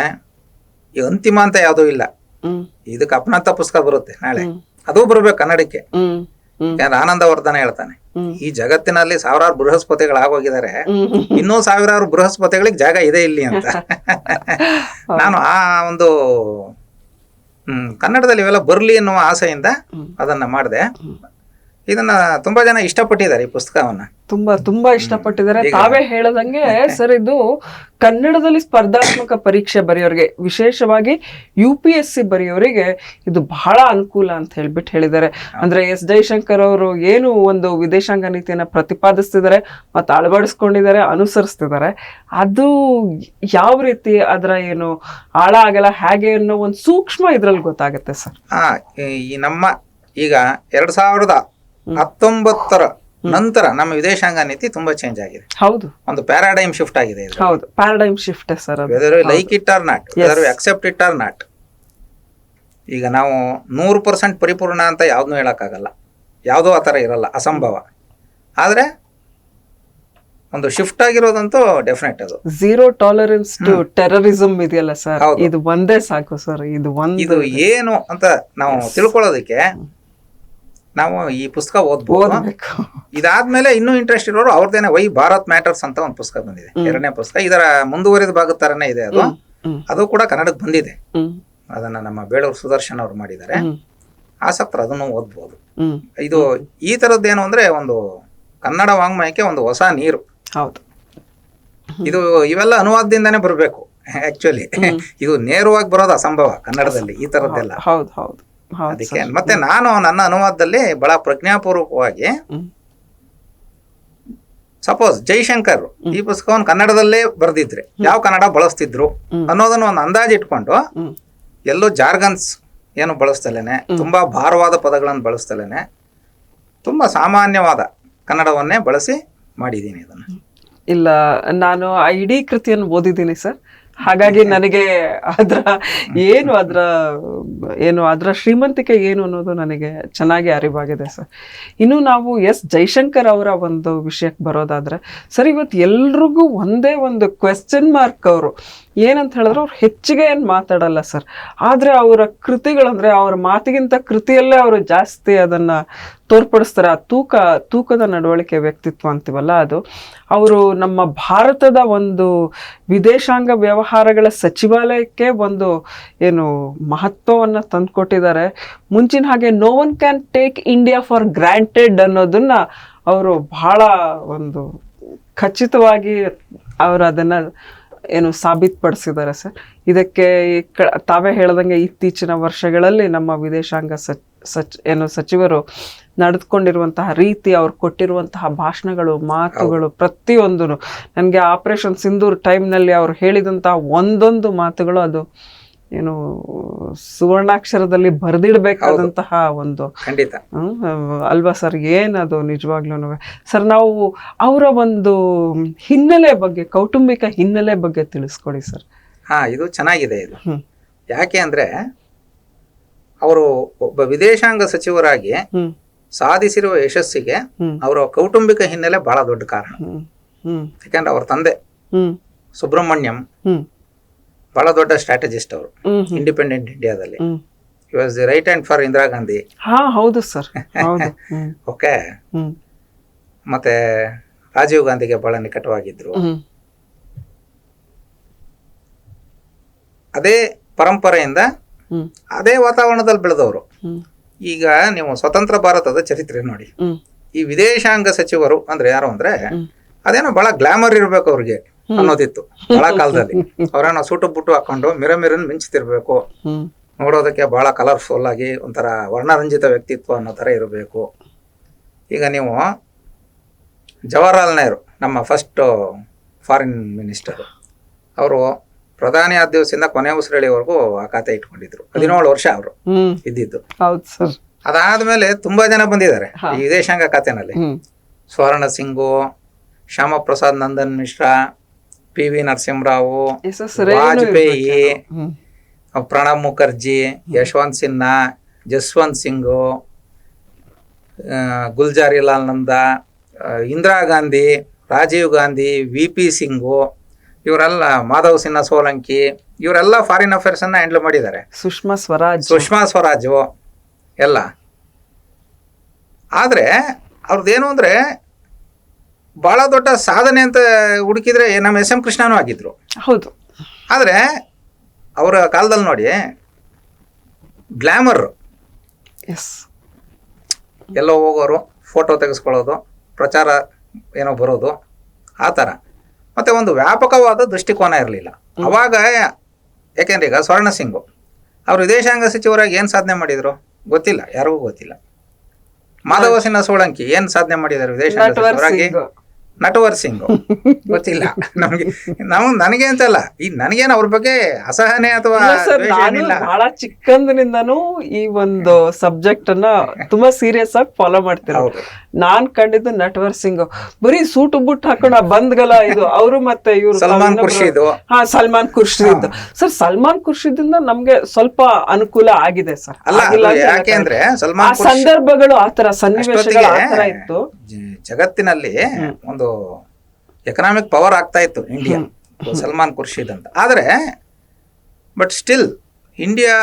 ಈ ಅಂತಿಮ ಅಂತ ಯಾವುದೂ ಇಲ್ಲ. ಇದಕ್ಕೆ ಅಪನಂತ ಪುಸ್ತಕ ಬರುತ್ತೆ ನಾಳೆ, ಅದು ಬರ್ಬೇಕು ಕನ್ನಡಕ್ಕೆ. ಯಾಕಂದ್ರೆ ಆನಂದವರ್ಧನ ಹೇಳ್ತಾನೆ, ಈ ಜಗತ್ತಿನಲ್ಲಿ ಸಾವಿರಾರು ಬೃಹಸ್ಪತಿಗಳಾಗೋಗಿದ್ದಾರೆ, ಇನ್ನೂ ಸಾವಿರಾರು ಬೃಹಸ್ಪತಿಗಳಿಗೆ ಜಾಗ ಇದೆ ಇಲ್ಲಿ ಅಂತ. ನಾನು ಆ ಒಂದು ಕನ್ನಡದಲ್ಲಿ ಇವೆಲ್ಲ ಬರಲಿ ಎನ್ನುವ ಆಸೆಯಿಂದ ಅದನ್ನ ಮಾಡಿದೆ. ಇದನ್ನ ತುಂಬಾ ಜನ ಇಷ್ಟಪಟ್ಟಿದ್ದಾರೆ ಈ ಪುಸ್ತಕವನ್ನ, ತುಂಬಾ ಇಷ್ಟಪಟ್ಟಿದ್ದಾರೆ. ತಾವೇ ಹೇಳದಂಗೆ ಸರ್, ಇದು ಕನ್ನಡದಲ್ಲಿ ಸ್ಪರ್ಧಾತ್ಮಕ ಪರೀಕ್ಷೆ ಬರೆಯೋರಿಗೆ, ವಿಶೇಷವಾಗಿ UPSC ಬರೆಯೋರಿಗೆ ಇದು ಬಹಳ ಅನುಕೂಲ ಅಂತ ಹೇಳಿದ್ದಾರೆ. ಅಂದ್ರೆ ಎಸ್ ಜೈಶಂಕರ್ ಅವರು ಏನು ಒಂದು ವಿದೇಶಾಂಗ ನೀತಿಯನ್ನ ಪ್ರತಿಪಾದಿಸ್ತಿದ್ದಾರೆ ಮತ್ತು ಅಳವಡಿಸ್ಕೊಂಡಿದ್ದಾರೆ, ಅನುಸರಿಸ್ತಿದ್ದಾರೆ, ಅದು ಯಾವ ರೀತಿ ಅದರ ಏನು ಆಳ ಆಗಲ್ಲ ಹೇಗೆ ಅನ್ನೋ ಒಂದು ಸೂಕ್ಷ್ಮ ಇದ್ರಲ್ಲಿ ಗೊತ್ತಾಗುತ್ತೆ ಸರ್. ಈ ನಮ್ಮ ಈಗ 2019 ನಂತರ ನಮ್ಮ ವಿದೇಶಾಂಗ ನೀತಿ ತುಂಬಾ ಚೇಂಜ್ ಆಗಿದೆ. ಹೌದು, ಒಂದು ಪ್ಯಾರಾಡೈಮ್ ಶಿಫ್ಟ್ ಆಗಿದೆ. ಹೌದು, paradigm shift sir. Whether like it or not, whether accept it or not. ಈಗ ನಾವು 100% ಪರಿಪೂರ್ಣ ಅಂತ ಯಾವ್ದನ್ನೂ ಹೇಳಕ್ಕಾಗಲ್ಲ, ಯಾವುದೋ ಆ ಥರ ಇರಲ್ಲ, ಅಸಂಭವ. ಆದರೆ ಒಂದು ಶಿಫ್ಟ್ ಆಗಿರೋದಂತೂ ಡೆಫಿನೆಟ್. ಅದು ಝೀರೋ ಟಾಲರೆನ್ಸ್ ಟು ಟೆರರಿಸಮ್ ಇದೆಯಲ್ಲ ಸರ್, ಇದು ಒಂದೇ ಸಾಕು ಸರ್. ಇದು ಏನು ಅಂತ ನಾವು ತಿಳ್ಕೊಳ್ಳೋದಕ್ಕೆ ನಾವು ಈ ಪುಸ್ತಕ ಓದ್ಬೋದು. ಇದಾದ್ಮೇಲೆ ಇನ್ನೂ ಇಂಟ್ರೆಸ್ಟ್ ಇರೋರು ಅವ್ರದ್ದೇನೆ ವೈ ಭಾರತ್ ಮ್ಯಾಟರ್ಸ್ ಅಂತ ಒಂದು ಪುಸ್ತಕ ಬಂದಿದೆ, 2ನೇ ಪುಸ್ತಕ. ಇದರ ಮುಂದುವರಿದ ಭಾಗದ ತರನೇ ಇದೆ ಅದು ಕೂಡ ಕನ್ನಡಕ್ಕೆ ಬಂದಿದೆ. ಅದನ್ನ ನಮ್ಮ ಬೇಳೂರು ಸುದರ್ಶನ್ ಅವರು ಮಾಡಿದ್ದಾರೆ. ಆಸಕ್ತರು ಅದನ್ನು ಓದ್ಬೋದು. ಇದು ಈ ತರದ್ದೇನು ಅಂದ್ರೆ ಒಂದು ಕನ್ನಡ ವಾಂಗ್ಮಯಕ್ಕೆ ಒಂದು ಹೊಸ ನೀರು. ಹೌದು, ಇವೆಲ್ಲ ಅನುವಾದದಿಂದಾನೇ ಬರಬೇಕು ಆಕ್ಚುಲಿ. ಇದು ನೇರವಾಗಿ ಬರೋದು ಅಸಂಭವ ಕನ್ನಡದಲ್ಲಿ ಈ ತರದ್ದೆಲ್ಲ. ಅದಕ್ಕೆ ಮತ್ತೆ ನಾನು ನನ್ನ ಅನುವಾದದಲ್ಲಿ ಬಹಳ ಪ್ರಜ್ಞಾಪೂರ್ವಕವಾಗಿ, ಸಪೋಸ್ ಜೈಶಂಕರ್ ಈ ಪುಸ್ತಕವನ್ನು ಕನ್ನಡದಲ್ಲೇ ಬರೆದಿದ್ರೆ ಯಾವ ಕನ್ನಡ ಬಳಸ್ತಿದ್ರು ಅನ್ನೋದನ್ನ ಒಂದು ಅಂದಾಜು ಇಟ್ಕೊಂಡು, ಎಲ್ಲೋ ಜಾರ್ಗನ್ಸ್ ಏನು ಬಳಸ್ತಲೇನೆ, ತುಂಬಾ ಭಾರವಾದ ಪದಗಳನ್ನು ಬಳಸ್ತಲೇನೆ, ತುಂಬಾ ಸಾಮಾನ್ಯವಾದ ಕನ್ನಡವನ್ನೇ ಬಳಸಿ ಮಾಡಿದ್ದೀನಿ ಇದನ್ನ. ಇಲ್ಲ, ನಾನು ಆ ಇಡೀ ಕೃತಿಯನ್ನು ಓದಿದ್ದೀನಿ ಸರ್. ಹಾಗಾಗಿ ನನಗೆ ಅದರ ಶ್ರೀಮಂತಿಕೆ ಏನು ಅನ್ನೋದು ನನಗೆ ಚೆನ್ನಾಗಿ ಅರಿವಾಗಿದೆ ಸರ್. ಇನ್ನು ನಾವು ಎಸ್ ಜೈಶಂಕರ್ ಅವರ ಒಂದು ವಿಷಯಕ್ಕೆ ಬರೋದಾದ್ರೆ ಸರ್, ಇವತ್ತು ಎಲ್ರಿಗೂ ಒಂದೇ ಒಂದು ಕ್ವೆಶ್ಚನ್ ಮಾರ್ಕ್. ಅವರು ಏನಂತ ಹೇಳಿದ್ರೆ, ಅವ್ರು ಹೆಚ್ಚಿಗೆ ಏನು ಮಾತಾಡಲ್ಲ ಸರ್, ಆದರೆ ಅವರ ಕೃತಿಗಳಂದ್ರೆ ಅವ್ರ ಮಾತಿಗಿಂತ ಕೃತಿಯಲ್ಲೇ ಅವರು ಜಾಸ್ತಿ ಅದನ್ನ ತೋರ್ಪಡಿಸ್ತಾರೆ. ಆ ತೂಕದ ನಡವಳಿಕೆ ವ್ಯಕ್ತಿತ್ವ ಅಂತೀವಲ್ಲ, ಅದು ಅವರು ನಮ್ಮ ಭಾರತದ ಒಂದು ವಿದೇಶಾಂಗ ವ್ಯವಹಾರಗಳ ಸಚಿವಾಲಯಕ್ಕೆ ಒಂದು ಏನು ಮಹತ್ವವನ್ನ ತಂದುಕೊಟ್ಟಿದ್ದಾರೆ. ಮುಂಚಿನ ಹಾಗೆ no one can take India for granted ಅನ್ನೋದನ್ನ ಅವರು ಬಹಳ ಒಂದು ಖಚಿತವಾಗಿ ಅವರು ಅದನ್ನ ಏನು ಸಾಬೀತುಪಡಿಸಿದ್ದಾರೆ ಸರ್. ಇದಕ್ಕೆ ತಾವೇ ಹೇಳ್ದಂಗೆ ಇತ್ತೀಚಿನ ವರ್ಷಗಳಲ್ಲಿ ನಮ್ಮ ವಿದೇಶಾಂಗ ಸಚಿವರು ನಡೆದುಕೊಂಡಿರುವಂತಹ ರೀತಿ, ಅವ್ರು ಕೊಟ್ಟಿರುವಂತಹ ಭಾಷಣಗಳು, ಮಾತುಗಳು, ಪ್ರತಿಯೊಂದು ನನಗೆ ಆಪರೇಷನ್ ಸಿಂಧೂರ್ ಟೈಮ್ನಲ್ಲಿ ಅವ್ರು ಹೇಳಿದಂತಹ ಒಂದೊಂದು ಮಾತುಗಳು ಅದು ಏನು ಸುವರ್ಣಾಕ್ಷರದಲ್ಲಿ ಬರೆದಿಡ್ಬೇಕಾದಂತಹ ಒಂದು ಖಂಡಿತ ಅಲ್ವಾ ಸರ್? ಏನದು ನಿಜವಾಗ್ಲೂ ಸರ್. ನಾವು ಅವರ ಒಂದು ಹಿನ್ನೆಲೆ ಬಗ್ಗೆ, ಕೌಟುಂಬಿಕ ಹಿನ್ನೆಲೆ ಬಗ್ಗೆ ತಿಳಿಸ್ಕೊಡಿ ಸರ್. ಇದು ಚೆನ್ನಾಗಿದೆ. ಇದು ಯಾಕೆ ಅಂದ್ರೆ, ಅವರು ಒಬ್ಬ ವಿದೇಶಾಂಗ ಸಚಿವರಾಗಿ ಸಾಧಿಸಿರುವ ಯಶಸ್ಸಿಗೆ ಅವರ ಕೌಟುಂಬಿಕ ಹಿನ್ನೆಲೆ ಬಹಳ ದೊಡ್ಡ ಕಾರಣ. ಯಾಕಂದ್ರೆ ಅವ್ರ ತಂದೆ ಸುಬ್ರಹ್ಮಣ್ಯಂ ಬಹಳ ದೊಡ್ಡ ಸ್ಟ್ರಾಟಜಿಸ್ಟ್. ಅವರು ಇಂಡಿಪೆಂಡೆಂಟ್ ಇಂಡಿಯಾದಲ್ಲಿ he was the right hand for Indira Gandhi. ಹೌದು ಸರ್. ಓಕೆ. ಮತ್ತೆ ರಾಜೀವ್ ಗಾಂಧಿಗೆ ಬಹಳ ನಿಕಟವಾಗಿದ್ರು. ಅದೇ ಪರಂಪರೆಯಿಂದ ಹ್ಮ್ ಅದೇ ವಾತಾವರಣದಲ್ಲಿ ಬೆಳೆದವರು. ಹ್ಮ್ ಈಗ ನೀವು ಸ್ವತಂತ್ರ ಭಾರತದ ಚರಿತ್ರೆ ನೋಡಿ, ಹ್ಮ್ ಈ ವಿದೇಶಾಂಗ ಸಚಿವರು ಅಂದ್ರೆ ಯಾರು ಅಂದ್ರೆ ಹ್ಮ್. ಅದೇನೋ ಬಹಳ ಗ್ಲಾಮರ್ ಇರ್ಬೇಕು ಅವ್ರಿಗೆ ಅನ್ನೋದಿತ್ತು ಬಹಳ ಕಾಲದಲ್ಲಿ. ಅವ್ರೇನೋ ಸೂಟು ಬುಟ್ಟು ಹಾಕೊಂಡು ಮಿರನ್ ಮಿಂಚ್ತಿರ್ಬೇಕು, ಹ್ಮ್ ನೋಡೋದಕ್ಕೆ ಬಹಳ ಕಲರ್ಫುಲ್ ಆಗಿ ಒಂಥರ ವರ್ಣರಂಜಿತ ವ್ಯಕ್ತಿತ್ವ ಅನ್ನೋ ಥರ ಇರಬೇಕು. ಈಗ ನೀವು ಜವಾಹರ್ಲಾಲ್ ನೆಹರು ನಮ್ಮ ಫಸ್ಟ್ ಫಾರಿನ್ ಮಿನಿಸ್ಟರ್, ಅವರು ಪ್ರಧಾನಿ ಆದ ದಿವಸದಿಂದ ಕೊನೆ ಉಸಿರಳಿವರೆಗೂ ಆ ಖಾತೆ ಇಟ್ಕೊಂಡಿದ್ರು. 17 ವರ್ಷ ಅವರು ಹ್ಮ್ ಇದ್ದಿದ್ದು. ಹೌದು ಸರ್. ಅದಾದ್ಮೇಲೆ ತುಂಬಾ ಜನ ಬಂದಿದ್ದಾರೆ ಈ ವಿದೇಶಾಂಗ ಖಾತೆನಲ್ಲಿ. ಹ್ಮ್ ಸ್ವರ್ಣ ಸಿಂಗು, ಶ್ಯಾಮ ಪ್ರಸಾದ್ ನಂದನ್ ಮಿಶ್ರಾ, PV ನರಸಿಂಹರಾವು, ಹೆಸರೇನು ವಾಜಪೇಯಿ, ಇರ್ಬೇಕು. ಹ್ಮ್ ಪ್ರಣಬ್ ಮುಖರ್ಜಿ, ಯಶವಂತ್ ಸಿನ್ಹಾ, ಜಸ್ವಂತ್ ಸಿಂಗು, ಗುಲ್ಜಾರಿಲಾಲ್ ನಂದಾ, ಇಂದಿರಾ ಗಾಂಧಿ, ರಾಜೀವ್ ಗಾಂಧಿ, VP ಸಿಂಗು, ಇವರೆಲ್ಲ ಮಾಧವ್ ಸಿನ್ಹಾ ಸೋಲಂಕಿ, ಇವರೆಲ್ಲ ಫಾರಿನ್ ಅಫೇರ್ಸ್ ಅನ್ನ ಹ್ಯಾಂಡಲ್ ಮಾಡಿದ್ದಾರೆ. ಸುಷ್ಮಾ ಸ್ವರಾಜ್. ಸುಷ್ಮಾ ಸ್ವರಾಜು ಎಲ್ಲ. ಆದ್ರೆ ಅವ್ರದ್ದೇನು ಅಂದ್ರೆ ಬಹಳ ದೊಡ್ಡ ಸಾಧನೆ ಅಂತ ಹುಡುಕಿದ್ರೆ ನಮ್ಮ SM ಕೃಷ್ಣನೂ ಆಗಿದ್ರು. ಹೌದು. ಆದ್ರೆ ಅವರ ಕಾಲದಲ್ಲಿ ನೋಡಿ ಗ್ಲಾಮರ್, ಎಸ್. ಎಲ್ಲೋ ಹೋಗೋರು ಫೋಟೋ ತೆಗೆಸ್ಕೊಳ್ಳೋದು, ಪ್ರಚಾರ ಏನೋ ಬರೋದು, ಆ ಥರ. ಮತ್ತೆ ಒಂದು ವ್ಯಾಪಕವಾದ ದೃಷ್ಟಿಕೋನ ಇರಲಿಲ್ಲ ಅವಾಗ. ಯಾಕೆಂದ್ರೆ ಈಗ ಸ್ವರ್ಣ ಸಿಂಗು ಅವರು ವಿದೇಶಾಂಗ ಸಚಿವರಾಗಿ ಏನು ಸಾಧನೆ ಮಾಡಿದ್ರು ಗೊತ್ತಿಲ್ಲ, ಯಾರಿಗೂ ಗೊತ್ತಿಲ್ಲ. ಮಾಧವ ಸಿನ್ಹಾ ಸೋಳಂಕಿ ಏನು ಸಾಧನೆ ಮಾಡಿದ್ದಾರೆ ವಿದೇಶಾಂಗ ಸಚಿವರಾಗಿ? ನಟವರ್ ಸಿಂಗ್ ಗೊತ್ತಿಲ್ಲ ನಮಗೆ. ನನಗೆ ಅಂತಲ್ಲ, ಈ ನನಗೇನು ಅವ್ರ ಬಗ್ಗೆ ಅಸಹನೆ ಅಥವಾ ದ್ವೇಷ ಏನಿಲ್ಲ. ಬಹಳ ಚಿಕ್ಕಂದಿನಿಂದಾನು ಈ ಒಂದು ಸಬ್ಜೆಕ್ಟ್ ಅನ್ನ ತುಂಬಾ ಸೀರಿಯಸ್ ಆಗಿ ಫಾಲೋ ಮಾಡ್ತೀನಿ. ಹೌದು. ನಾನ್ ಕಂಡಿದ್ದು ನಟ್ವರ್ ಸಿಂಗ್ ಬರೀ ಸೂಟು ಬುಟ್ ಹಾಕೊಂಡು ಬಂದ್ಗಲ ಇದು ಅವರು ಮತ್ತೆ ಇವರು ಸಲ್ಮಾನ್ ಖುರ್ಷಿದ್. ಸಲ್ಮಾನ್ ಖುರ್ಷಿದ್ ಸರ್. ಸಲ್ಮಾನ್ ಖುರ್ಷಿದಿಂದ ನಮ್ಗೆ ಸ್ವಲ್ಪ ಅನುಕೂಲ ಆಗಿದೆ ಸರ್. ಅಲ್ಲ ಯಾಕೆ ಅಂದ್ರೆ ಸಲ್ಮಾನ್ ಸಂದರ್ಭಗಳು ಆತರ, ಸನ್ನಿವೇಶಗಳು ಆತರ ಇತ್ತು. ಜಗತ್ತಿನಲ್ಲಿ ಒಂದು ಎಕನಾಮಿಕ್ ಪವರ್ ಆಗ್ತಾ ಇತ್ತು ಇಂಡಿಯಾ, ಸಲ್ಮಾನ್ ಖುರ್ಷಿದ್ ಅಂತ. ಆದ್ರೆ but still India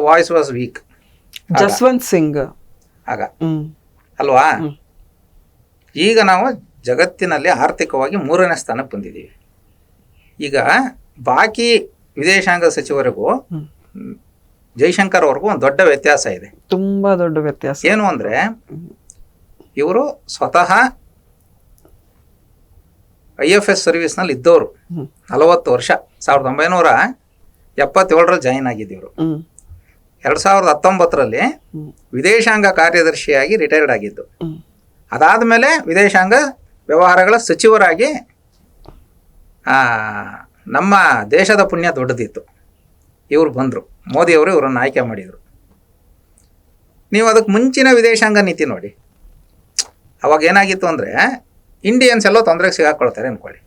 voice was weak. Jaswant Singh ಆಗ ಅಲ್ವಾ? ಈಗ ನಾವು ಜಗತ್ತಿನಲ್ಲಿ ಆರ್ಥಿಕವಾಗಿ 3ನೇ ಸ್ಥಾನಕ್ಕೆ ಬಂದಿದ್ದೀವಿ. ಈಗ ಬಾಕಿ ವಿದೇಶಾಂಗ ಸಚಿವರಿಗೂ ಜೈಶಂಕರ್ ಅವ್ರಿಗೂ ಒಂದು ದೊಡ್ಡ ವ್ಯತ್ಯಾಸ ಇದೆ, ತುಂಬಾ ದೊಡ್ಡ ವ್ಯತ್ಯಾಸ. ಏನು ಅಂದ್ರೆ ಇವರು ಸ್ವತಃ IFS ಸರ್ವಿಸ್ನಲ್ಲಿ ಇದ್ದವರು 40 ವರ್ಷ. 1977ರಲ್ಲಿ ಜಾಯಿನ್ ಆಗಿದ್ದೀವರು. 2019ರಲ್ಲಿ ವಿದೇಶಾಂಗ ಕಾರ್ಯದರ್ಶಿಯಾಗಿ ರಿಟೈರ್ಡ್ ಆಗಿದ್ದು. ಅದಾದಮೇಲೆ ವಿದೇಶಾಂಗ ವ್ಯವಹಾರಗಳ ಸಚಿವರಾಗಿ ನಮ್ಮ ದೇಶದ ಪುಣ್ಯ ದೊಡ್ಡದಿತ್ತು, ಇವರು ಬಂದರು, ಮೋದಿಯವರು ಇವರನ್ನು ಆಯ್ಕೆ ಮಾಡಿದರು. ನೀವು ಅದಕ್ಕೆ ಮುಂಚಿನ ವಿದೇಶಾಂಗ ನೀತಿ ನೋಡಿ, ಅವಾಗ ಏನಾಗಿತ್ತು ಅಂದರೆ ಇಂಡಿಯನ್ಸ್ ಎಲ್ಲೋ ತೊಂದರೆಗೆ ಸಿಗಾಕೊಳ್ತಾರೆ ಅಂದ್ಕೊಳ್ಳಿ,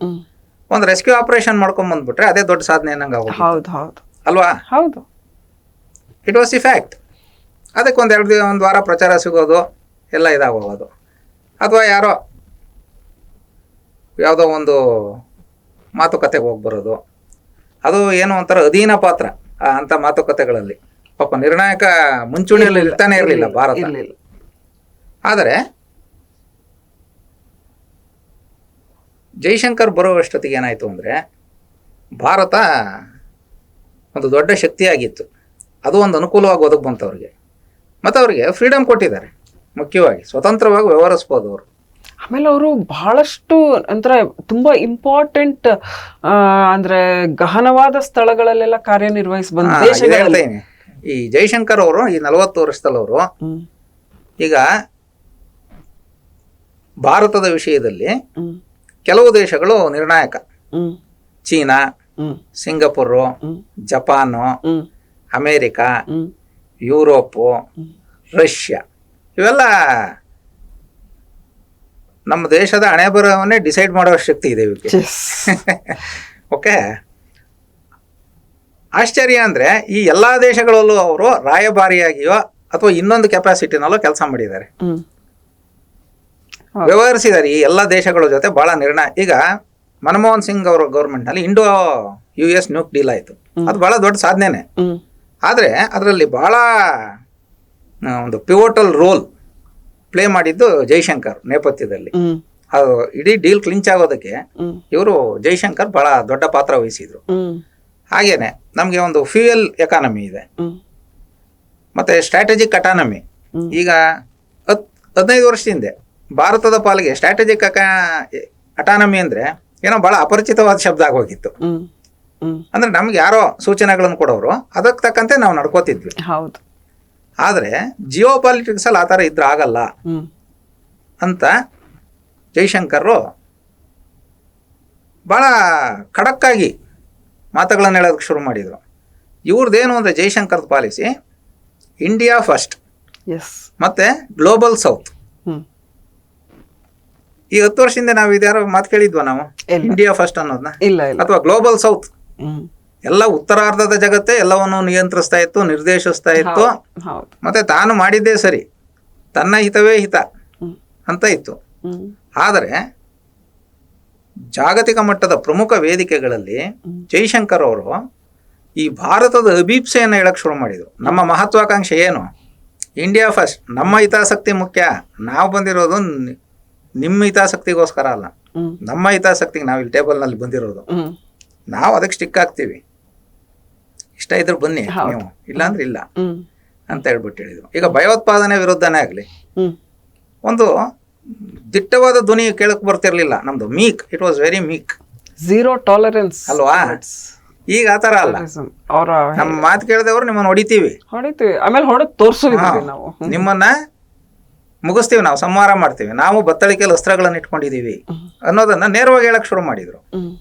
ಒಂದು ರೆಸ್ಕ್ಯೂ ಆಪರೇಷನ್ ಮಾಡ್ಕೊಂಬಂದ್ಬಿಟ್ರೆ ಅದೇ ದೊಡ್ಡ ಸಾಧನೆ ಅನ್ನಂಗೆ ಆಗೋದು. ಹೌದು ಹೌದು ಅಲ್ವಾ? ಹೌದು. It was the fact. ಅದಕ್ಕೆ ಒಂದು ವಾರ ಪ್ರಚಾರ ಸಿಗೋದು, ಎಲ್ಲ ಇದಾಗೋಗೋದು. ಅಥವಾ ಯಾರೋ ಯಾವುದೋ ಒಂದು ಮಾತುಕತೆಗೆ ಹೋಗಿ ಬರೋದು, ಅದು ಏನೋ ಒಂಥರ ಅಧೀನ ಪಾತ್ರ ಅಂಥ ಮಾತುಕತೆಗಳಲ್ಲಿ. ಪಾಪ ನಿರ್ಣಾಯಕ ಮುಂಚೂಣಿಯಲ್ಲಿ ಇರ್ತಾನೆ ಇರಲಿಲ್ಲ ಭಾರತ. ಆದರೆ ಜೈಶಂಕರ್ ಬರುವಷ್ಟೊತ್ತಿಗೆ ಏನಾಯಿತು ಅಂದರೆ ಭಾರತ ಒಂದು ದೊಡ್ಡ ಶಕ್ತಿಯಾಗಿತ್ತು. ಅದು ಒಂದು ಅನುಕೂಲವಾಗಿ ಒದಗಿ ಬಂತು ಅವ್ರಿಗೆ. ಮತ್ತು ಅವ್ರಿಗೆ ಫ್ರೀಡಮ್ ಕೊಟ್ಟಿದ್ದಾರೆ, ಮುಖ್ಯವಾಗಿ ಸ್ವತಂತ್ರವಾಗಿ ವ್ಯವಹರಿಸ್ಬೋದು ಅವರು. ಆಮೇಲೆ ಅವರು ಬಹಳಷ್ಟು ಅಂದ್ರೆ ತುಂಬಾ ಇಂಪಾರ್ಟೆಂಟ್ ಅಂದ್ರೆ ಗಹನವಾದ ಸ್ಥಳಗಳಲ್ಲೆಲ್ಲ ಕಾರ್ಯನಿರ್ವಹಿಸಿ ಬಂದ ದೇಶಗಳಲ್ಲಿ. ಈ ಜೈಶಂಕರ್ ಅವರು ಈ 40 ವರ್ಷದಲ್ಲಿ ಅವರು ಈಗ ಭಾರತದ ವಿಷಯದಲ್ಲಿ ಕೆಲವು ದೇಶಗಳು ನಿರ್ಣಾಯಕ. China, Singapore, Japan, America, Europe, Russia, ಇವೆಲ್ಲ ನಮ್ಮ ದೇಶದ ಹಣೆಬರಹವನ್ನೇ ಡಿಸೈಡ್ ಮಾಡೋ ಶಕ್ತಿ ಇದೆ ಇವಕ್ಕೆ. ಓಕೆ, ಆಶ್ಚರ್ಯ ಅಂದರೆ ಈ ಎಲ್ಲ ದೇಶಗಳಲ್ಲೂ ಅವರು ರಾಯಭಾರಿಯಾಗಿಯೋ ಅಥವಾ ಇನ್ನೊಂದು ಕೆಪಾಸಿಟಿನಲ್ಲೋ ಕೆಲಸ ಮಾಡಿದ್ದಾರೆ, ವ್ಯವಹರಿಸಿದ್ದಾರೆ ಈ ಎಲ್ಲ ದೇಶಗಳ ಜೊತೆ ಭಾಳ ನಿರ್ಣಯ. ಈಗ ಮನಮೋಹನ್ ಸಿಂಗ್ ಅವರ ಗೌರ್ಮೆಂಟ್ನಲ್ಲಿ ಇಂಡೋ US ನ್ಯೂಕ್ ಡೀಲ್ ಆಯಿತು, ಅದು ಭಾಳ ದೊಡ್ಡ ಸಾಧನೆನೇ. ಆದರೆ ಅದರಲ್ಲಿ ಭಾಳ ಒಂದು ಪಿವೋಟಲ್ ರೋಲ್ ಪ್ಲೇ ಮಾಡಿದ್ದು ಜೈಶಂಕರ್ ನೇಪಥ್ಯದಲ್ಲಿ. ಅದು ಇಡೀ ಡೀಲ್ ಕ್ಲಿಂಚ್ ಆಗೋದಕ್ಕೆ ಇವರು ಜೈಶಂಕರ್ ಭಾಳ ದೊಡ್ಡ ಪಾತ್ರ ವಹಿಸಿದ್ರು. ಹಾಗೇನೆ ನಮಗೆ ಒಂದು ಫ್ಯೂಯಲ್ ಎಕಾನಮಿ ಇದೆ, ಹ್ಮ್ ಮತ್ತು ಸ್ಟ್ರಾಟಜಿಕ್ ಅಟಾನಮಿ. ಈಗ 15 ವರ್ಷದ ಹಿಂದೆ ಭಾರತದ ಪಾಲಿಗೆ ಸ್ಟ್ರಾಟಜಿಕ್ ಅಟಾನಮಿ ಅಂದರೆ ಏನೋ ಭಾಳ ಅಪರಿಚಿತವಾದ ಶಬ್ದ ಆಗೋಗಿತ್ತು. ಹ್ಮ್ ಹ್ಮ್ ಅಂದರೆ ನಮ್ಗೆ ಯಾರೋ ಸೂಚನೆಗಳನ್ನು ಕೊಡೋರು, ಅದಕ್ಕೆ ತಕ್ಕಂತೆ ನಾವು ನಡ್ಕೋತಿದ್ವಿ. ಹೌದು. ಆದರೆ ಜಿಯೋ ಪಾಲಿಟಿಕ್ಸಲ್ಲಿ ಆ ಥರ ಇದ್ರೆ ಆಗಲ್ಲ ಹ್ಮ್ ಅಂತ ಜೈಶಂಕರ್ ಭಾಳ ಖಡಕ್ಕಾಗಿ ಮಾತುಗಳನ್ನು ಹೇಳೋದಕ್ಕೆ ಶುರು ಮಾಡಿದರು. ಇವ್ರದ್ದೇನು ಅಂದರೆ ಜೈಶಂಕರ್ದ ಪಾಲಿಸಿ ಇಂಡಿಯಾ ಫಸ್ಟ್ ಎಸ್. ಮತ್ತು ಗ್ಲೋಬಲ್ ಸೌತ್. ಹ್ಮ್ ಈ 10 ವರ್ಷದಿಂದ ನಾವು ಇದ್ಯಾರೋ ಮಾತು ಕೇಳಿದ್ವಾ ನಾವು ಇಲ್ಲ. ಇಂಡಿಯಾ ಫಸ್ಟ್ ಅನ್ನೋದನ್ನ, ಇಲ್ಲ ಇಲ್ಲ. ಅಥವಾ ಗ್ಲೋಬಲ್ ಸೌತ್? ಹ್ಮ್ ಎಲ್ಲ ಉತ್ತರಾರ್ಧದ ಜಗತ್ತೇ ಎಲ್ಲವನ್ನು ನಿಯಂತ್ರಿಸ್ತಾ ಇತ್ತು, ನಿರ್ದೇಶಿಸ್ತಾ ಇತ್ತು, ಹೌದು. ಮತ್ತೆ ತಾನು ಮಾಡಿದ್ದೇ ಸರಿ, ತನ್ನ ಹಿತವೇ ಹಿತ ಹ್ಮ್ ಅಂತ ಇತ್ತು. ಹ್ಮ್ ಆದರೆ ಜಾಗತಿಕ ಮಟ್ಟದ ಪ್ರಮುಖ ವೇದಿಕೆಗಳಲ್ಲಿ ಜೈಶಂಕರ್ ಅವರು ಈ ಭಾರತದ ಅಭೀಪ್ಸೆಯನ್ನು ಹೇಳಕ್ ಶುರು ಮಾಡಿದರು. ನಮ್ಮ ಮಹತ್ವಾಕಾಂಕ್ಷೆ ಏನು? ಇಂಡಿಯಾ ಫಸ್ಟ್, ನಮ್ಮ ಹಿತಾಸಕ್ತಿ ಮುಖ್ಯ. ನಾವು ಬಂದಿರೋದು ನಿಮ್ಮ ಹಿತಾಸಕ್ತಿಗೋಸ್ಕರ ಅಲ್ಲ, ಹ್ಮ್ ನಮ್ಮ ಹಿತಾಸಕ್ತಿಗೆ ನಾವು ಇಲ್ಲಿ ಟೇಬಲ್ನಲ್ಲಿ ಬಂದಿರೋದು, ಹ್ಮ್ ನಾವು ಅದಕ್ಕೆ ಸ್ಟಿಕ್ ಆಗ್ತೀವಿ. ಇಷ್ಟ ಇದ್ರೆ ಬನ್ನಿ ನೀವು, ಇಲ್ಲಾಂದ್ರೆ ಇಲ್ಲ ಹ್ಮ್ ಅಂತ ಹೇಳ್ಬಿಟ್ಟು ಹೇಳಿದರು. ಈಗ ಭಯೋತ್ಪಾದನೆ ವಿರುದ್ಧನೇ ಆಗಲಿ, ಹ್ಮ್ ಒಂದು ದಿಟ್ಟವಾದ ಧ್ವನಿ ಕೇಳಕ್ ಬರ್ತಿರ್ಲಿಲ್ಲ ನಮ್ದು. Meek, it was very meek, zero tolerance ಅಲ್ವಾ? ಈಗ ಆ ಥರ ಅಲ್ಲ. ಅವರ ನಮ್ಮ ಮಾತು ಕೇಳಿದವರು ನಿಮ್ಮನ್ನು ಹೊಡಿತೀವಿ, ಹೊಡಿತೀವಿ, ಆಮೇಲೆ ಹೊಡೆದು ತೋರ್ಸೋದಿದ್ದೀವಿ ನಾವು. ನಿಮ್ಮನ್ನ ಮುಗಿಸ್ತೀವಿ, ನಾವು ಸಂಹಾರ ಮಾಡ್ತೀವಿ, ನಾವು ಬತ್ತಳಿಕೆಯಲ್ಲಿ ಅಸ್ತ್ರಗಳನ್ನು ಇಟ್ಕೊಂಡಿದ್ದೀವಿ ಅನ್ನೋದನ್ನ ನೇರವಾಗಿ ಹೇಳಕ್ ಶುರು ಮಾಡಿದ್ರು. ಹ್ಮ್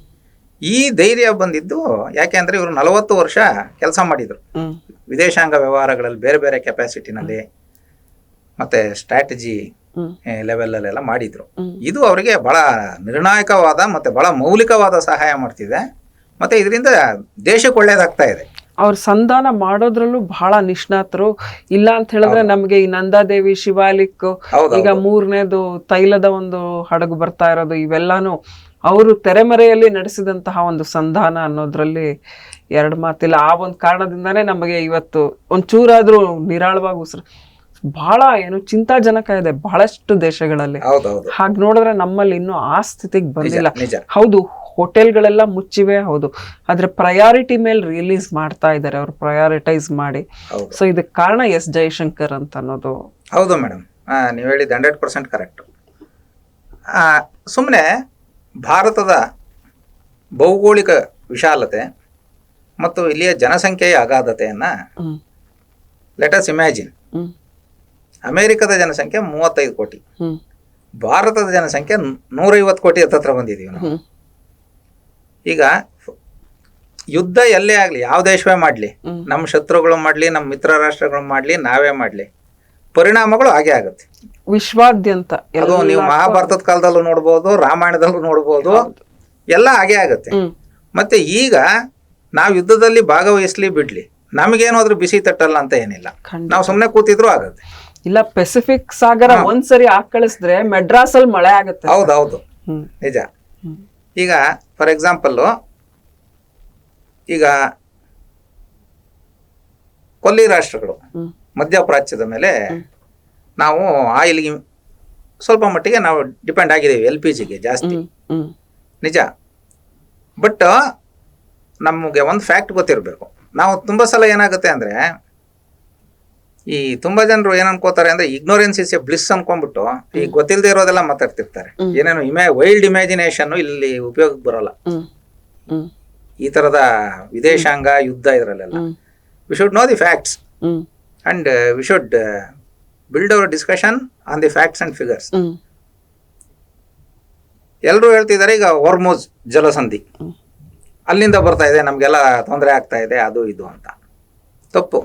ಈ ಧೈರ್ಯ ಬಂದಿದ್ದು ಯಾಕೆ ಅಂದರೆ ಇವರು 40 ವರ್ಷ ಕೆಲಸ ಮಾಡಿದರು ಹ್ಮ್ ವಿದೇಶಾಂಗ ವ್ಯವಹಾರಗಳಲ್ಲಿ, ಬೇರೆ ಬೇರೆ ಕೆಪಾಸಿಟಿನಲ್ಲಿ ಮತ್ತು ಸ್ಟ್ರಾಟಜಿ ಹ್ಮ್ ಲೆವೆಲಲ್ಲೆಲ್ಲ ಮಾಡಿದರು. ಹ್ಮ್. ಇದು ಅವರಿಗೆ ಭಾಳ ನಿರ್ಣಾಯಕವಾದ ಮತ್ತು ಭಾಳ ಮೌಲಿಕವಾದ ಸಹಾಯ ಮಾಡ್ತಿದೆ, ಮತ್ತು ಇದರಿಂದ ದೇಶಕ್ಕೆ ಒಳ್ಳೇದಾಗ್ತಾ ಇದೆ. ಅವ್ರ ಸಂಧಾನ ಮಾಡೋದ್ರಲ್ಲೂ ಬಹಳ ನಿಷ್ಣಾತರು. ಇಲ್ಲ ಅಂತ ಹೇಳಿದ್ರೆ ನಮ್ಗೆ ಈ ನಂದಾದೇವಿ, ಶಿವಾಲಿಕ್, ಹೌದು, ಈಗ 3ನೇದು ತೈಲದ ಒಂದು ಹಡಗು ಬರ್ತಾ ಇರೋದು, ಇವೆಲ್ಲಾನು ಅವರು ತೆರೆಮರೆಯಲ್ಲಿ ನಡೆಸಿದಂತಹ ಒಂದು ಸಂಧಾನ ಅನ್ನೋದ್ರಲ್ಲಿ ಎರಡು ಮಾತಿಲ್ಲ. ಆ ಒಂದು ಕಾರಣದಿಂದಾನೇ ನಮಗೆ ಇವತ್ತು ಒಂಚೂರಾದ್ರೂ ನಿರಾಳವಾಗಿ ಉಸಿರು ಬಹಳ ಏನು ಚಿಂತಾಜನಕ ಇದೆ ಬಹಳಷ್ಟು ದೇಶಗಳಲ್ಲಿ. ಹೌದೌದು, ಹಾಗೆ ನೋಡಿದ್ರೆ ನಮ್ಮಲ್ಲಿ ಇನ್ನೂ ಆ ಸ್ಥಿತಿಗೆ ಬಂದಿಲ್ಲ. ನಿಜ. ಹೌದು, ಹೋಟೆಲ್ಗಳೆಲ್ಲ ಮುಚ್ಚಿವೆ, ಹೌದು, ಆದ್ರೆ ಪ್ರಯಾರಿಟಿ ಮೇಲೆ ರಿಲೀಸ್ ಮಾಡ್ತಾ ಇದ್ದಾರೆ, ಅವ್ರು ಪ್ರಯಾರಿಟೈಸ್ ಮಾಡಿ. ಹೌದು. ಸೊ ಇದಕ್ಕೆ ಕಾರಣ ಎಸ್ ಜೈಶಂಕರ್ ಅಂತ ಅನ್ನೋದು. ಹೌದು ಮೇಡಮ್, ನೀವು ಹೇಳಿದ್ದು 100% ಕರೆಕ್ಟು. ಸುಮ್ಮನೆ ಭಾರತದ ಭೌಗೋಳಿಕ ವಿಶಾಲತೆ ಮತ್ತು ಇಲ್ಲಿಯ ಜನಸಂಖ್ಯೆಯ ಅಗಾಧತೆಯನ್ನು ಹ್ಮ್ ಲೆಟ್ ಅಸ್ ಇಮ್ಯಾಜಿನ್. ಹ್ಮ್ ಅಮೇರಿಕದ ಜನಸಂಖ್ಯೆ 35 ಕೋಟಿ, ಹ್ಮ್ ಭಾರತದ ಜನಸಂಖ್ಯೆ 150 ಕೋಟಿ ಹತ್ತತ್ರ ಬಂದಿದ್ದೀವಿ ನಾವು. ಹ್ಮ್ ಈಗ ಯುದ್ಧ ಎಲ್ಲೇ ಆಗಲಿ, ಯಾವ ದೇಶವೇ ಮಾಡಲಿ, ಹ್ಮ್. ನಮ್ಮ ಶತ್ರುಗಳು ಮಾಡಲಿ, ನಮ್ಮ ಮಿತ್ರ ರಾಷ್ಟ್ರಗಳು ಮಾಡಲಿ, ನಾವೇ ಮಾಡಲಿ, ಪರಿಣಾಮಗಳು ಹಾಗೆ ಆಗುತ್ತೆ. ವಿಶ್ವಾದ್ಯಂತ ಅದು ನೀವು ಮಹಾಭಾರತದ ಕಾಲದಲ್ಲೂ ನೋಡ್ಬೋದು, ರಾಮಾಯಣದಲ್ಲೂ ನೋಡ್ಬೋದು, ಎಲ್ಲ ಹಾಗೆ ಆಗುತ್ತೆ. ಹ್ಮ್ ಮತ್ತೆ ಈಗ ನಾವು ಯುದ್ಧದಲ್ಲಿ ಭಾಗವಹಿಸ್ಲಿ ಬಿಡ್ಲಿ, ನಮಗೇನಾದ್ರೂ ಬಿಸಿ ತಟ್ಟಲ್ಲ ಅಂತ ಏನಿಲ್ಲ, ಖಂಡಿತ. ನಾವು ಸುಮ್ಮನೆ ಕೂತಿದ್ರು ಆಗುತ್ತೆ. ಇಲ್ಲ, ಪೆಸಿಫಿಕ್ ಸಾಗರ ಒಂದ್ಸರಿ ಆಕಳಿಸಿದ್ರೆ ಮೆಡ್ರಾಸ್ ಅಲ್ಲಿ ಮಳೆ ಆಗುತ್ತೆ. ಹೌದೌದು, ಹ್ಮ್ ನಿಜ. ಹ್ಮ್ ಈಗ ಫಾರ್ ಎಕ್ಸಾಂಪಲ್ಲು, ಈಗ ಕೊಲ್ಲಿ ರಾಷ್ಟ್ರಗಳು ಹ್ಮ್ ಮಧ್ಯಪ್ರಾಚ್ಯದ ಮೇಲೆ ನಾವು ಆಯಿಲ್ಗೆ ಸ್ವಲ್ಪ ಮಟ್ಟಿಗೆ ನಾವು ಡಿಪೆಂಡ್ ಆಗಿದ್ದೀವಿ, LPG ಗೆ ಜಾಸ್ತಿ, ಹ್ಮ್ ಹ್ಮ್ ನಿಜ. ಬಟ್ ನಮಗೆ ಒಂದು ಫ್ಯಾಕ್ಟ್ ಗೊತ್ತಿರಬೇಕು. ನಾವು ತುಂಬ ಸಲ ಏನಾಗುತ್ತೆ ಅಂದರೆ, ಈ ತುಂಬ ಜನರು ಏನು ಅನ್ಕೋತಾರೆ ಅಂದರೆ, ಇಗ್ನೋರೆನ್ಸ್ ಇಸ್ ಎ ಬ್ಲಿಸ್ ಅನ್ಕೊಂಡ್ಬಿಟ್ಟು ಈ ಗೊತ್ತಿಲ್ಲದೆ ಇರೋದೆಲ್ಲ ಮಾತಾಡ್ತಿರ್ತಾರೆ. ಏನೇನು ವೈಲ್ಡ್ ಇಮ್ಯಾಜಿನೇಷನ್ನು ಇಲ್ಲಿ ಉಪಯೋಗಕ್ಕೆ ಬರೋಲ್ಲ. ಹ್ಮ್ ಹ್ಮ್ ಈ ಥರದ ವಿದೇಶಾಂಗ ಯುದ್ಧ ಇದರಲ್ಲೆಲ್ಲ hmm we should know the facts hmm and we should build our discussion on the facts and figures. Hmm ಎಲ್ಲರೂ ಹೇಳ್ತಿದ್ದಾರೆ ಈಗ ಹೊರ್ಮುಜ್ ಜಲಸಂಧಿ ಅಲ್ಲಿಂದ ಬರ್ತಾ ಇದೆ, ನಮಗೆಲ್ಲ ತೊಂದರೆ ಆಗ್ತಾ ಇದೆ, ಅದು ಇದು ಅಂತ. ತಪ್ಪು.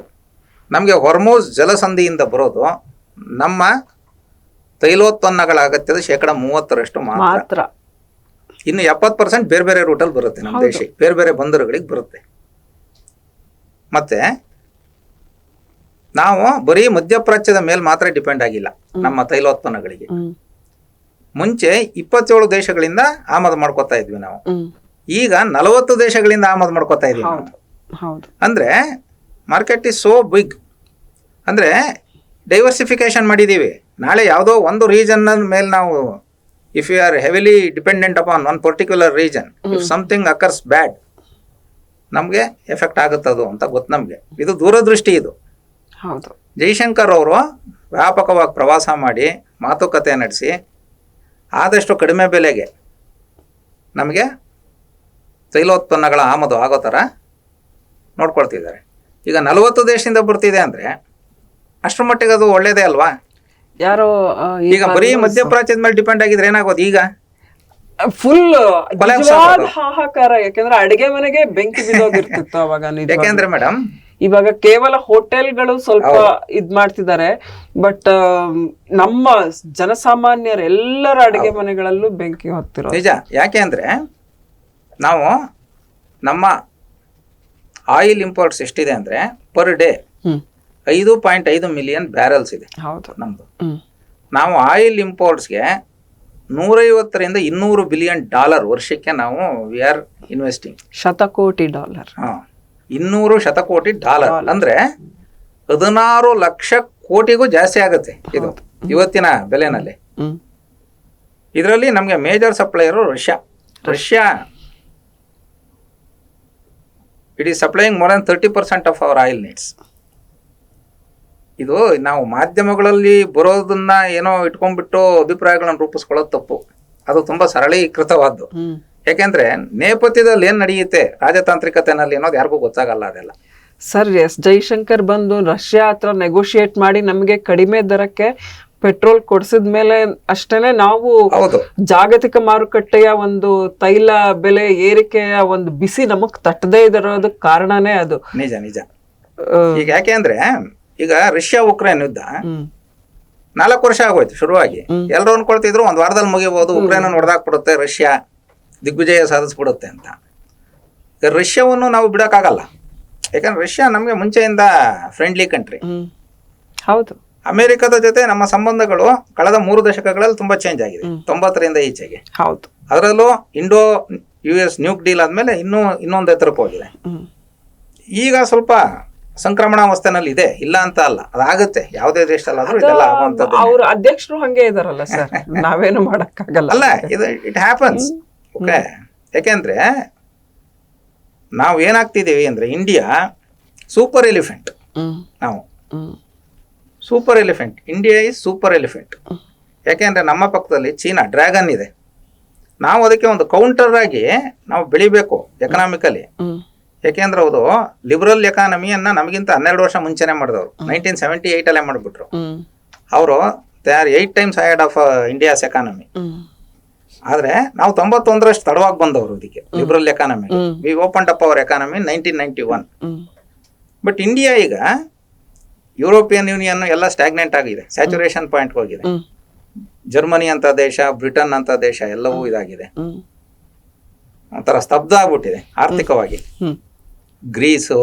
ನಮಗೆ ಹೊರ್ಮುಜ್ ಜಲಸಂಧಿಯಿಂದ ಬರೋದು ನಮ್ಮ ತೈಲೋತ್ಪನ್ನಗಳ ಅಗತ್ಯದ 30% ಮಾತ್ರ. ಇನ್ನು 70% ಬೇರೆ ಬೇರೆ ರೂಟಲ್ಲಿ ಬರುತ್ತೆ ನಮ್ಮ ದೇಶಕ್ಕೆ, ಬೇರೆ ಬೇರೆ ಬಂದರುಗಳಿಗೆ ಬರುತ್ತೆ. ಮತ್ತೆ ನಾವು ಬರೀ ಮಧ್ಯಪ್ರಾಚ್ಯದ ಮೇಲೆ ಮಾತ್ರ ಡಿಪೆಂಡ್ ಆಗಿಲ್ಲ ನಮ್ಮ ತೈಲೋತ್ಪನ್ನಗಳಿಗೆ. ಹ್ಮ್ ಮುಂಚೆ 27 ದೇಶಗಳಿಂದ ಆಮದು ಮಾಡ್ಕೋತಾ ಇದ್ವಿ ನಾವು, ಹ್ಮ್ ಈಗ 40 ದೇಶಗಳಿಂದ ಆಮದು ಮಾಡ್ಕೋತಾ ಇದೀವಿ ನಾವು. ಹೌದು. ಅಂದ್ರೆ ಮಾರ್ಕೆಟ್ ಇಸ್ ಸೋ ಬಿಗ್. ಅಂದ್ರೆ ಡೈವರ್ಸಿಫಿಕೇಶನ್ ಮಾಡಿದೀವಿ. ನಾಳೆ ಯಾವುದೋ ಒಂದು ರೀಜನ್ ಮೇಲೆ ನಾವು, if you are heavily dependent upon one particular region, if something occurs bad, ನಮಗೆ ಎಫೆಕ್ಟ್ ಆಗುತ್ತದು ಅಂತ ಗೊತ್ತು ನಮಗೆ. ಇದು ದೂರದೃಷ್ಟಿ. ಇದು ಹೌದು. ಜೈಶಂಕರ್ ಅವರು ವ್ಯಾಪಕವಾಗಿ ಪ್ರವಾಸ ಮಾಡಿ ಮಾತುಕತೆ ನಡೆಸಿ ಆದಷ್ಟು ಕಡಿಮೆ ಬೆಲೆಗೆ ನಮಗೆ ತೈಲೋತ್ಪನ್ನಗಳ ಆಮದು ಆಗೋ ಥರ ನೋಡ್ಕೊಳ್ತಿದ್ದಾರೆ. ಈಗ 40 ದೇಶದಿಂದ ಬರ್ತಿದೆ ಅಂದರೆ ಅಷ್ಟರ ಮಟ್ಟಿಗೆ ಅದು ಒಳ್ಳೇದೇ ಅಲ್ವಾ? ಯಾರೋ ಈಗ ಬರೀ ಮಧ್ಯಪ್ರಾಚ್ಯದ ಮೇಲೆ ಡಿಪೆಂಡ್ ಆಗಿದ್ರೆ ಏನಾಗೋದು? ಈಗ ಫುಲ್ ಹಾಹಾಕಾರ. ಯಾಕಂದ್ರೆ ಅಡಿಗೆ ಮನೆಗೆ ಬೆಂಕಿ ಬಿದ್ದೋಗಿರ್ತಿತ್ತು ಅವಾಗ. ಯಾಕೆಂದ್ರೆ ಮೇಡಮ್ ಇವಾಗ ಕೇವಲ ಹೋಟೆಲ್ಗಳು ಸ್ವಲ್ಪ ಇದ್ ಮಾಡ್ತಿದ್ದಾರೆ, ಬಟ್ ನಮ್ಮ ಜನಸಾಮಾನ್ಯರ ಎಲ್ಲರ ಅಡಿಗೆ ಮನೆಗಳಲ್ಲೂ ಬೆಂಕಿ ಹೊತ್ತಿರೋ ನಿಜ. ಯಾಕೆ ಅಂದ್ರೆ ನಾವು ನಮ್ಮ ಆಯಿಲ್ ಇಂಪೋರ್ಟ್ಸ್ ಎಷ್ಟಿದೆ ಅಂದ್ರೆ ಪರ್ ಡೇ 5.5 ಮಿಲಿಯನ್ ಬ್ಯಾರಲ್ಸ್ ಇದೆ. ಹೌದು. ನಮ್ದು ನಾವು ಆಯಿಲ್ ಇಂಪೋರ್ಟ್ಸ್ಗೆ 150 ರಿಂದ 200 ಬಿಲಿಯನ್ ಡಾಲರ್ ವರ್ಷಕ್ಕೆ ನಾವು ವಿ ಆರ್ ಇನ್ವೆಸ್ಟಿಂಗ್. ಶತಕೋಟಿ ಡಾಲರ್. 200 ಶತಕೋಟಿ ಡಾಲರ್ ಅಂದ್ರೆ 16 ಲಕ್ಷ ಕೋಟಿಗೂ ಜಾಸ್ತಿ ಆಗುತ್ತೆ ಇದು ಇವತ್ತಿನ ಬೆಲೆನಲ್ಲಿ. ಇದರಲ್ಲಿ ನಮಗೆ major supplier Russia it is supplying more than 30% of our oil needs. ಇದು ನಾವು ಮಾಧ್ಯಮಗಳಲ್ಲಿ ಬರೋದನ್ನ ಏನೋ ಇಟ್ಕೊಂಡ್ಬಿಟ್ಟು ಅಭಿಪ್ರಾಯಗಳನ್ನು ರೂಪಿಸ್ಕೊಳ್ಳೋದು ತಪ್ಪು. ಅದು ತುಂಬಾ ಸರಳೀಕೃತವಾದ್ದು. ಯಾಕೆಂದ್ರೆ ನೇಪಥ್ಯದಲ್ಲಿ ಏನ್ ನಡೆಯುತ್ತೆ ರಾಜತಾಂತ್ರಿಕತೆನಲ್ಲಿ ಅನ್ನೋದು ಯಾರಿಗೂ ಗೊತ್ತಾಗಲ್ಲ ಅದೆಲ್ಲ. ಸರ್, ಎಸ್ ಜೈಶಂಕರ್ ಬಂದು ರಷ್ಯಾ ಹತ್ರ ನೆಗೋಷಿಯೇಟ್ ಮಾಡಿ ನಮಗೆ ಕಡಿಮೆ ದರಕ್ಕೆ ಪೆಟ್ರೋಲ್ ಕೊಡ್ಸಿದ ಮೇಲೆ ಅಷ್ಟೇನೆ ನಾವು ಜಾಗತಿಕ ಮಾರುಕಟ್ಟೆಯ ಒಂದು ತೈಲ ಬೆಲೆ ಏರಿಕೆಯ ಒಂದು ಬಿಸಿ ನಮಗ್ ತಟ್ಟದೇ ಇರೋದಕ್ಕೆ ಕಾರಣನೇ ಅದು. ನಿಜ ನಿಜ. ಈಗ ಯಾಕೆ ಅಂದ್ರೆ ಈಗ ರಷ್ಯಾ ಉಕ್ರೇನ್ ಯುದ್ಧ 4 ವರ್ಷ ಆಗೋಯ್ತು ಶುರುವಾಗಿ. ಎಲ್ಲರೂ ಅನ್ಕೊಳ್ತಿದ್ರು 1 ವಾರದಲ್ಲಿ ಮುಗಿಬಹುದು, ಉಕ್ರೇನ್ ಹೊಡೆದಾಕ್ಬಿಡುತ್ತೆ, ರಷ್ಯಾ ದಿಗ್ವಿಜಯ ಸಾಧಿಸ್ಬಿಡುತ್ತೆ ಅಂತ. ರಷ್ಯಾವನ್ನು ನಾವು ಬಿಡಕ್ಕಾಗಲ್ಲ. ಯಾಕಂದ್ರೆ ರಷ್ಯಾ ನಮಗೆ ಮುಂಚೆಯಿಂದ ಫ್ರೆಂಡ್ಲಿ ಕಂಟ್ರಿ. ಹೌದು. ಅಮೆರಿಕದ ಜೊತೆ ನಮ್ಮ ಸಂಬಂಧಗಳು ಕಳೆದ 3 ದಶಕಗಳಲ್ಲಿ ತುಂಬಾ ಚೇಂಜ್ ಆಗಿದೆ, 90ರಿಂದ ಈಚೆಗೆ. ಹೌದು. ಅದರಲ್ಲೂ ಇಂಡೋ US ನ್ಯೂಕ್ ಡೀಲ್ ಆದ್ಮೇಲೆ ಇನ್ನೊಂದು ಎತ್ತರಕ್ಕೆ ಹೋಗಿದೆ. ಈಗ ಸ್ವಲ್ಪ ಸಂಕ್ರಮಣಾವಸ್ಥೆನಲ್ಲಿ ಇದೆ, ಇಲ್ಲ ಅಂತ ಅಲ್ಲ, ಅದಾಗುತ್ತೆ ಯಾವುದೇ ದೇಶದಲ್ಲಾದ್ರೂ ಇದೆಲ್ಲ ಆಗುವಂಥದ್ದು. ಅವ್ರ ಅಧ್ಯಕ್ಷರು ಹಂಗೆ ಇದಾರಲ್ಲ ಸರ್, ನಾವೇನು ಮಾಡಕ್ಕಾಗಲ್ಲ. ಅಲ್ಲ, ಇದು ಇಟ್ ಹ್ಯಾಪನ್ಸ್. ಓಕೆ. ಯಾಕೆಂದ್ರೆ ನಾವು ಏನಾಗ್ತಿದ್ದೀವಿ ಅಂದ್ರೆ ಇಂಡಿಯಾ ಸೂಪರ್ ಎಲಿಫೆಂಟ್. ನಾವು super elephant. India is super elephant. ಯಾಕೆಂದ್ರೆ ನಮ್ಮ ಪಕ್ಕದಲ್ಲಿ ಚೀನಾ ಡ್ರ್ಯಾಗನ್ ಇದೆ. ನಾವು ಅದಕ್ಕೆ ಒಂದು ಕೌಂಟರ್ ಆಗಿ ನಾವು ಬೆಳಿಬೇಕು ಎಕನಾಮಿಕಲಿ. ಯಾಕೆಂದ್ರೆ ಅವರು ಲಿಬರಲ್ ಎಕಾನಮಿಯನ್ನ ನಮಗಿಂತ 12 ವರ್ಷ ಮುಂಚೆನೆ ಮಾಡಿದವರು. 1978 ಅಲ್ಲೇ ಮಾಡಿಬಿಟ್ರು ಅವರು. They are 8 times ahead of India's economy. ಆದ್ರೆ ನಾವು 91ರಷ್ಟು ತಡವಾಗಿ ಬಂದವರು ಇದಕ್ಕೆ liberal economy. We open up our economy 1991. But India ಈಗ ಯುರೋಪಿಯನ್ ಯೂನಿಯನ್ ಎಲ್ಲ ಸ್ಟಾಗ್ನೆಂಟ್ ಆಗಿದೆ, ಸ್ಯಾಚುರೇಷನ್ ಪಾಯಿಂಟ್ ಹೋಗಿದೆ. ಜರ್ಮನಿ ಅಂತ ದೇಶ, ಬ್ರಿಟನ್ ಅಂತ ದೇಶ ಎಲ್ಲವೂ ಇದಾಗಿದೆ, ಒಂಥರ ಸ್ತಬ್ಧ ಆಗ್ಬಿಟ್ಟಿದೆ ಆರ್ಥಿಕವಾಗಿ. ಗ್ರೀಸು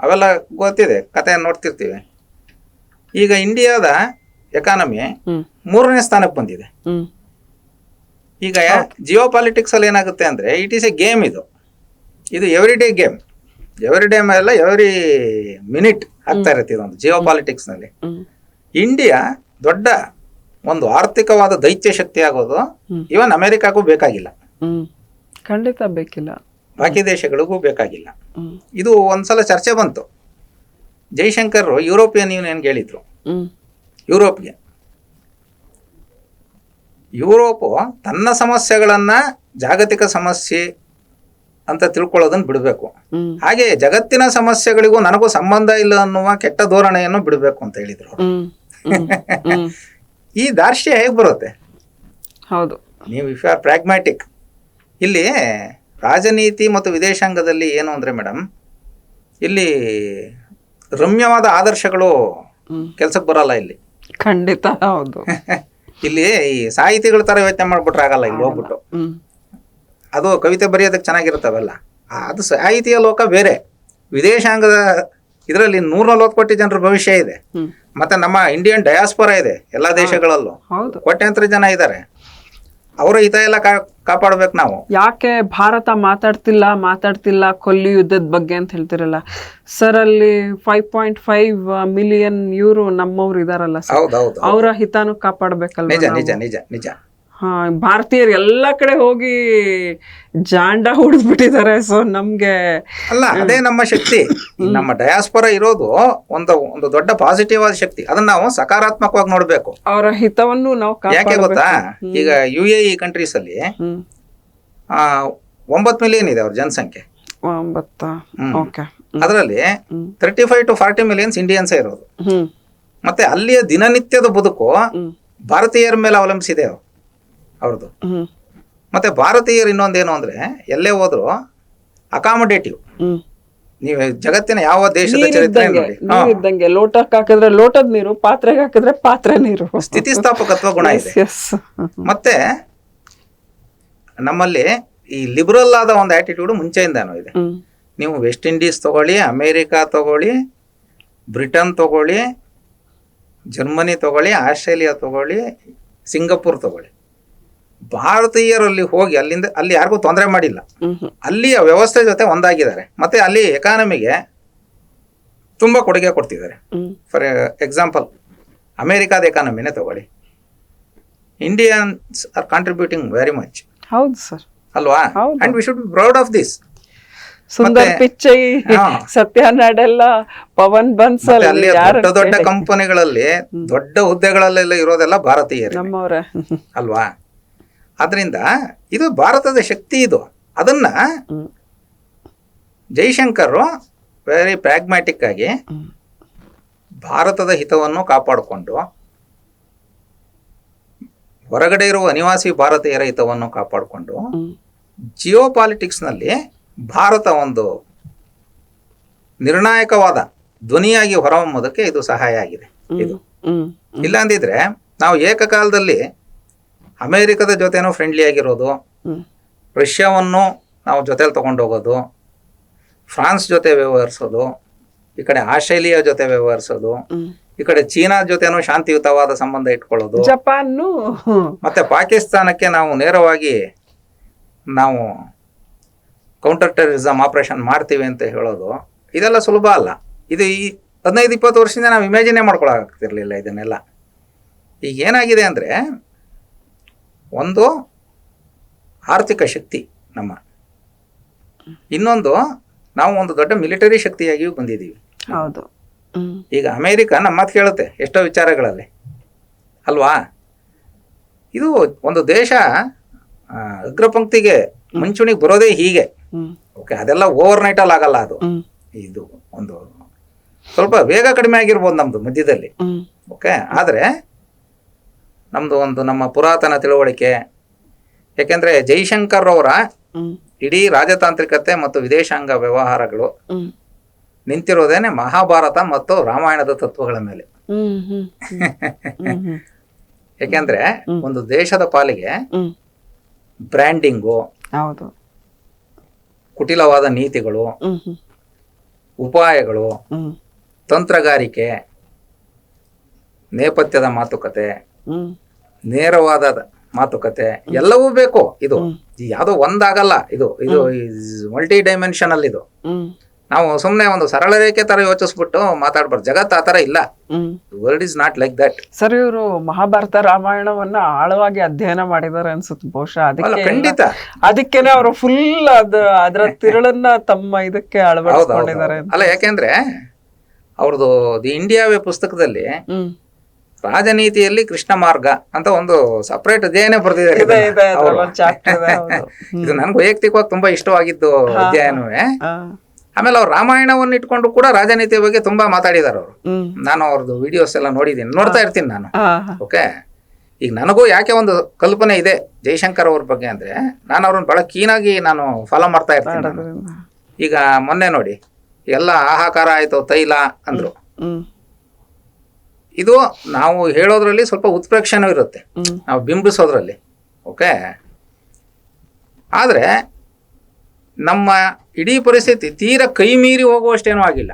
ಅವೆಲ್ಲ ಗೊತ್ತಿದೆ, ಕತೆ ನೋಡ್ತಿರ್ತೀವಿ. ಈಗ ಇಂಡಿಯಾದ ಎಕಾನಮಿ 3ನೇ ಸ್ಥಾನಕ್ಕೆ ಬಂದಿದೆ. ಈಗ ಜಿಯೋ ಪಾಲಿಟಿಕ್ಸ್ ಅಲ್ಲಿ ಏನಾಗುತ್ತೆ ಅಂದ್ರೆ ಇಟ್ ಈಸ್ ಎ ಗೇಮ್. ಇದು every day game. Every day ಮೇಲೆ ಎವ್ರಿ ಮಿನಿಟ್ ಆಗ್ತಾ ಇರುತ್ತೆ ಇದೊಂದು ಜಿಯೋ ಪಾಲಿಟಿಕ್ಸ್ ನಲ್ಲಿ. ಇಂಡಿಯಾ ದೊಡ್ಡ ಒಂದು ಆರ್ಥಿಕವಾದ ದೈತ್ಯ ಶಕ್ತಿ ಆಗೋದು ಇವನ್ ಅಮೆರಿಕಾಗೂ ಬೇಕಾಗಿಲ್ಲ, ಖಂಡಿತ ಬೇಕಿಲ್ಲ, ಬಾಕಿ ದೇಶಗಳಿಗೂ ಬೇಕಾಗಿಲ್ಲ. ಇದು ಒಂದ್ಸಲ ಚರ್ಚೆ ಬಂತು. ಜೈಶಂಕರ್ ಯುರೋಪಿಯನ್ ಯೂನಿಯನ್ಗೆ ಹೇಳಿದ್ರು, ಯುರೋಪು ತನ್ನ ಸಮಸ್ಯೆಗಳನ್ನ ಜಾಗತಿಕ ಸಮಸ್ಯೆ ಅಂತ ತಿಳ್ಕೊಳ್ಳೋದನ್ನ ಬಿಡಬೇಕು, ಹಾಗೆ ಜಗತ್ತಿನ ಸಮಸ್ಯೆಗಳಿಗೂ ನನಗೂ ಸಂಬಂಧ ಇಲ್ಲ ಅನ್ನುವ ಕೆಟ್ಟ ಧೋರಣೆಯನ್ನು ಬಿಡಬೇಕು ಅಂತ ಹೇಳಿದ್ರು. ಈ ದಾರ್ಷ್ಟ್ಯ ಹೇಗೆ ಬರುತ್ತೆ? ಹೌದು, ನೀವು ಇಫ್ ಯು ಆರ್ ಪ್ರಾಗ್ಮ್ಯಾಟಿಕ್. ಇಲ್ಲಿ ರಾಜನೀತಿ ಮತ್ತು ವಿದೇಶಾಂಗದಲ್ಲಿ ಏನು ಅಂದ್ರೆ ಮೇಡಮ್, ಇಲ್ಲಿ ರಮ್ಯವಾದ ಆದರ್ಶಗಳು ಕೆಲ್ಸಕ್ಕೆ ಬರಲ್ಲ ಇಲ್ಲಿ. ಖಂಡಿತ ಹೌದು. ಇಲ್ಲಿ ಈ ಸಾಹಿತಿಗಳ ತರ ಯೋಚನೆ ಮಾಡ್ಬಿಟ್ರೆ ಆಗಲ್ಲ. ಇಲ್ಲಿ ಹೋಗ್ಬಿಟ್ಟು ಅದು ಕವಿತೆ ಬರೆಯೋದಕ್ಕೆ ಚೆನ್ನಾಗಿರುತ್ತವೆಲ್ಲ, ಅದು ಸಾಹಿತಿಯ ಲೋಕ ಬೇರೆ. ವಿದೇಶಾಂಗದ ಇದರಲ್ಲಿ 140 ಕೋಟಿ ಜನರ ಭವಿಷ್ಯ ಇದೆ. ಮತ್ತೆ ನಮ್ಮ ಇಂಡಿಯನ್ ಡಯಾಸ್ಪೋರಾ ಇದೆ ಎಲ್ಲ ದೇಶಗಳಲ್ಲೂ, ಕೋಟ್ಯಾಂತರ ಜನ ಇದ್ದಾರೆ. ಅವರ ಹಿತ ಎಲ್ಲ ಕಾಪಾಡ್ಬೇಕು ನಾವು. ಯಾಕೆ ಭಾರತ ಮಾತಾಡ್ತಿಲ್ಲ ಕೊಲ್ಲಿ ಯುದ್ಧದ ಬಗ್ಗೆ ಅಂತ ಹೇಳ್ತಿರಲ್ಲ ಸರ್, ಅಲ್ಲಿ 5.5 ಮಿಲಿಯನ್ ಯೂರೋ ನಮ್ಮವ್ರು ಇದಾರಲ್ಲ ಸರ್, ಅವರ ಹಿತಾನು ಕಾಪಾಡ್ಬೇಕಲ್ವ? ನಿಜ ನಿಜ ನಿಜ ನಿಜ. ಹಾ, ಭಾರತೀಯರು ಎಲ್ಲ ಕಡೆ ಹೋಗಿ ಜಾಂಡ ಹುಡಿದ್ಬಿಟ್ಟಿದ್ದಾರೆ. ಸೊ ನಮ್ಗೆ ಅಲ್ಲ, ಅದೇ ನಮ್ಮ ಶಕ್ತಿ. ನಮ್ಮ ಡಯಾಸ್ಪೊರ ಇರೋದು ಒಂದು ಒಂದು ದೊಡ್ಡ ಪಾಸಿಟಿವ್ ಆದ ಶಕ್ತಿ. ಅದನ್ನ ನಾವು ಸಕಾರಾತ್ಮಕವಾಗಿ ನೋಡ್ಬೇಕು. ಅವರ ಹಿತವನ್ನು ನಾವು ಯಾಕೆ ಗೊತ್ತಾ, ಈಗ UAE ಕಂಟ್ರೀಸ್ ಅಲ್ಲಿ 9 ಮಿಲಿಯನ್ ಇದೆ ಅವ್ರ ಜನಸಂಖ್ಯೆ. ಅದರಲ್ಲಿ 35 to 40 ಮಿಲಿಯನ್ಸ್ ಇಂಡಿಯನ್ಸೇ ಇರೋದು. ಮತ್ತೆ ಅಲ್ಲಿಯ ದಿನನಿತ್ಯದ ಬದುಕು ಭಾರತೀಯರ ಮೇಲೆ ಅವಲಂಬಿಸಿದೆ ಅವ್ರದ್ದು. ಮತ್ತೆ ಭಾರತೀಯರು ಇನ್ನೊಂದೇನು ಅಂದ್ರೆ, ಎಲ್ಲೇ ಹೋದ್ರು ಅಕಾಮಡೇಟಿವ್. ನೀವು ಜಗತ್ತಿನ ಯಾವ ದೇಶದ ಚರಿತ್ರೆ ನೋಡಿ, ಇದ್ದಂಗೆ ಲೋಟಕ್ಕೆ ಹಾಕಿದ್ರೆ ಲೋಟದ ನೀರು, ಪಾತ್ರೆಗೆ ಹಾಕಿದ್ರೆ ಪಾತ್ರೆ ನೀರು, ಸ್ಥಿತಿಸ್ಥಾಪಕತ್ವ ಗುಣ ಇದೆ. ಮತ್ತೆ ನಮ್ಮಲ್ಲಿ ಈ ಲಿಬರಲ್ ಆದ ಒಂದು ಆಟಿಟ್ಯೂಡ್ ಮುಂಚೆಯಿಂದಾನು ಇದೆ. ನೀವು ವೆಸ್ಟ್ ಇಂಡೀಸ್ ತಗೊಳ್ಳಿ, ಅಮೇರಿಕಾ ತಗೊಳ್ಳಿ, ಬ್ರಿಟನ್ ತಗೊಳ್ಳಿ, ಜರ್ಮನಿ ತಗೊಳ್ಳಿ, ಆಸ್ಟ್ರೇಲಿಯಾ ತಗೊಳ್ಳಿ, ಸಿಂಗಪುರ್ ತಗೊಳ್ಳಿ. ಭಾರತೀಯರಲ್ಲಿ ಹೋಗಿ ಅಲ್ಲಿ ಯಾರಿಗೂ ತೊಂದರೆ ಮಾಡಿಲ್ಲ. ಅಲ್ಲಿಯ ವ್ಯವಸ್ಥೆ ಜೊತೆ ಒಂದಾಗಿದ್ದಾರೆ. ಮತ್ತೆ ಅಲ್ಲಿ ಎಕಾನಮಿಗೆ ತುಂಬಾ ಕೊಡುಗೆ ಕೊಡ್ತಿದ್ದಾರೆ. ಫಾರ್ ಎಕ್ಸಾಂಪಲ್, ಅಮೇರಿಕಾದ ಎಕಾನಮಿನೇ ತಗೊಳ್ಳಿ. Indians are contributing very much. ಹೌದು ಸರ್, ಅಲ್ವಾ? And we should be proud of this. Sundar Pichai, Satya Nadella, Pavan Bansal, ಅಲ್ಲಿ ದೊಡ್ಡ ದೊಡ್ಡ ಕಂಪನಿಗಳಲ್ಲಿ ದೊಡ್ಡ ಹುದ್ದೆಗಳಲ್ಲೆಲ್ಲ ಇರೋದೆಲ್ಲ ಭಾರತೀಯರು, ನಮ್ಮವರೇ ಅಲ್ವಾ? ಆದ್ರಿಂದ ಇದು ಭಾರತದ ಶಕ್ತಿ. ಇದು ಅದನ್ನ ಜೈಶಂಕರ್ ವೆರಿ ಪ್ರಾಗ್ಮ್ಯಾಟಿಕ್ ಆಗಿ ಭಾರತದ ಹಿತವನ್ನು ಕಾಪಾಡಿಕೊಂಡು, ಹೊರಗಡೆ ಇರುವ ಅನಿವಾಸಿ ಭಾರತೀಯರ ಹಿತವನ್ನು ಕಾಪಾಡಿಕೊಂಡು, ಜಿಯೋ ಪಾಲಿಟಿಕ್ಸ್ ನಲ್ಲಿ ಭಾರತ ಒಂದು ನಿರ್ಣಾಯಕವಾದ ಧ್ವನಿಯಾಗಿ ಹೊರಹೊಮ್ಮೋದಕ್ಕೆ ಇದು ಸಹಾಯ ಆಗಿದೆ. ಇದು ಇಲ್ಲ ಅಂದಿದ್ರೆ ನಾವು ಏಕಕಾಲದಲ್ಲಿ ಅಮೇರಿಕದ ಜೊತೆನೂ ಫ್ರೆಂಡ್ಲಿ ಆಗಿರೋದು, ರಷ್ಯಾವನ್ನು ನಾವು ಜೊತೆಲಿ ತಗೊಂಡು ಹೋಗೋದು, ಫ್ರಾನ್ಸ್ ಜೊತೆ ವ್ಯವಹರಿಸೋದು, ಈ ಕಡೆ ಆಸ್ಟ್ರೇಲಿಯಾ ಜೊತೆ ವ್ಯವಹರಿಸೋದು, ಈ ಕಡೆ ಚೀನಾ ಜೊತೆನೂ ಶಾಂತಿಯುತವಾದ ಸಂಬಂಧ ಇಟ್ಕೊಳ್ಳೋದು, ಜಪಾನ್ ಮತ್ತೆ ಪಾಕಿಸ್ತಾನಕ್ಕೆ ನಾವು ನೇರವಾಗಿ ನಾವು ಕೌಂಟರ್ ಟೆರರಿಸಮ್ ಆಪರೇಷನ್ ಮಾಡ್ತೀವಿ ಅಂತ ಹೇಳೋದು, ಇದೆಲ್ಲ ಸುಲಭ ಅಲ್ಲ. ಇದು ಈ 15-20 ವರ್ಷದಿಂದ ನಾವು ಇಮ್ಯಾಜಿನೇ ಮಾಡ್ಕೊಳಕ್ತಿರ್ಲಿಲ್ಲ ಇದನ್ನೆಲ್ಲ. ಈಗ ಏನಾಗಿದೆ ಅಂದರೆ, ಒಂದು ಆರ್ಥಿಕ ಶಕ್ತಿ ನಮ್ಮ, ಇನ್ನೊಂದು ನಾವು ಒಂದು ದೊಡ್ಡ ಮಿಲಿಟರಿ ಶಕ್ತಿಯಾಗಿಯೂ ಬಂದಿದ್ದೀವಿ. ಹೌದು. ಈಗ ಅಮೇರಿಕ ನಮ್ಮ ಮಾತು ಕೇಳುತ್ತೆ ಎಷ್ಟೋ ವಿಚಾರಗಳಲ್ಲಿ, ಅಲ್ವಾ? ಇದು ಒಂದು ದೇಶ ಅಗ್ರಪಂಕ್ತಿಗೆ ಮುಂಚೂಣಿಗೆ ಬರೋದೇ ಹೀಗೆ. ಓಕೆ, ಅದೆಲ್ಲ ಓವರ್ ನೈಟ್ ಅಲ್ಲಿ ಆಗಲ್ಲ. ಅದು ಇದು ಒಂದು ಸ್ವಲ್ಪ ವೇಗ ಕಡಿಮೆ ಆಗಿರ್ಬೋದು ನಮ್ದು ಮಧ್ಯದಲ್ಲಿ. ಓಕೆ, ಆದ್ರೆ ನಮ್ದು ಒಂದು ನಮ್ಮ ಪುರಾತನ ತಿಳುವಳಿಕೆ, ಯಾಕೆಂದ್ರೆ ಜೈಶಂಕರ್ ಅವರ ಇಡೀ ರಾಜತಾಂತ್ರಿಕತೆ ಮತ್ತು ವಿದೇಶಾಂಗ ವ್ಯವಹಾರಗಳು ನಿಂತಿರೋದೇನೆ ಮಹಾಭಾರತ ಮತ್ತು ರಾಮಾಯಣದ ತತ್ವಗಳ ಮೇಲೆ. ಯಾಕೆಂದ್ರೆ ಒಂದು ದೇಶದ ಪಾಲಿಗೆ ಬ್ರ್ಯಾಂಡಿಂಗು, ಹೌದು, ಕುಟಿಲವಾದ ನೀತಿಗಳು, ಉಪಾಯಗಳು, ತಂತ್ರಗಾರಿಕೆ, ನೇಪಥ್ಯದ ಮಾತುಕತೆ, ನೇರವಾದ ಮಾತುಕತೆ ಎಲ್ಲವೂ ಬೇಕು. ಇದು ಯಾವುದೋ ಒಂದಾಗಲ್ಲ. ಇದು ಇದು ಮಲ್ಟಿ ಡೈಮೆನ್ಷನಲ್. ಇದು ನಾವು ಸುಮ್ಮನೆ ಒಂದು ಸರಳ ರೇಖೆ ತರ ಯೋಚಿಸ್ಬಿಟ್ಟು ಮಾತಾಡ್ಬಾರ್ದು. ಜಗತ್ತು ಆ ತರ ಇಲ್ಲ. World is not like that. Sir, ಇವರು ಮಹಾಭಾರತ ರಾಮಾಯಣವನ್ನ ಆಳವಾಗಿ ಅಧ್ಯಯನ ಮಾಡಿದ್ದಾರೆ ಅನ್ಸುತ್ತೆ ಬಹುಶಃ. ಖಂಡಿತ ಅದಕ್ಕೇನೆ ಅವರು ಫುಲ್ ಅದರ ತಿರುಳನ್ನ ತಮ್ಮ ಇದಕ್ಕೆ ಅಳವಡಿಸಿಕೊಂಡಿದ್ದಾರೆ. ಅಲ್ಲ, ಯಾಕೆಂದ್ರೆ ಅವ್ರದ್ದು ದಿ ಇಂಡಿಯಾವೇ ಪುಸ್ತಕದಲ್ಲಿ ರಾಜನೀತಿಯಲ್ಲಿ ಕೃಷ್ಣ ಮಾರ್ಗ ಅಂತ ಒಂದು ಸಪರೇಟ್ ಅಧ್ಯಯನ ಬರ್ತಿದ್ದಾರೆ. ಇದು ನನ್ಗೆ ವೈಯಕ್ತಿಕವಾಗಿ ತುಂಬಾ ಇಷ್ಟವಾಗಿದ್ದು ಅಧ್ಯಯನವೇ. ಆಮೇಲೆ ಅವ್ರು ರಾಮಾಯಣವನ್ನು ಇಟ್ಕೊಂಡು ಕೂಡ ರಾಜನೀತಿಯ ಬಗ್ಗೆ ತುಂಬಾ ಮಾತಾಡಿದಾರೆ ಅವರು. ನಾನು ಅವ್ರದ್ದು ವಿಡಿಯೋಸ್ ಎಲ್ಲ ನೋಡಿದ್ದೀನಿ, ನೋಡ್ತಾ ಇರ್ತೀನಿ ನಾನು. ಓಕೆ, ಈಗ ನನಗೂ ಯಾಕೆ ಒಂದು ಕಲ್ಪನೆ ಇದೆ ಜೈಶಂಕರ್ ಅವ್ರ ಬಗ್ಗೆ ಅಂದ್ರೆ, ನಾನು ಅವ್ರನ್ನ ಬಹಳ ಕೀನಾಗಿ ನಾನು ಫಾಲೋ ಮಾಡ್ತಾ ಇರ್ತೀನಿ. ಈಗ ಮೊನ್ನೆ ನೋಡಿ, ಎಲ್ಲ ಹಾಹಾಕಾರ ಆಯ್ತು, ತೈಲ ಅಂದ್ರು. ಇದು ನಾವು ಹೇಳೋದ್ರಲ್ಲಿ ಸ್ವಲ್ಪ ಉತ್ಪ್ರೇಕ್ಷೆನೂ ಇರುತ್ತೆ, ನಾವು ಬಿಂಬಿಸೋದ್ರಲ್ಲಿ. ಓಕೆ, ಆದ್ರೆ ನಮ್ಮ ಇಡೀ ಪರಿಸ್ಥಿತಿ ತೀರಾ ಕೈ ಮೀರಿ ಹೋಗುವಷ್ಟೇನೂ ಆಗಿಲ್ಲ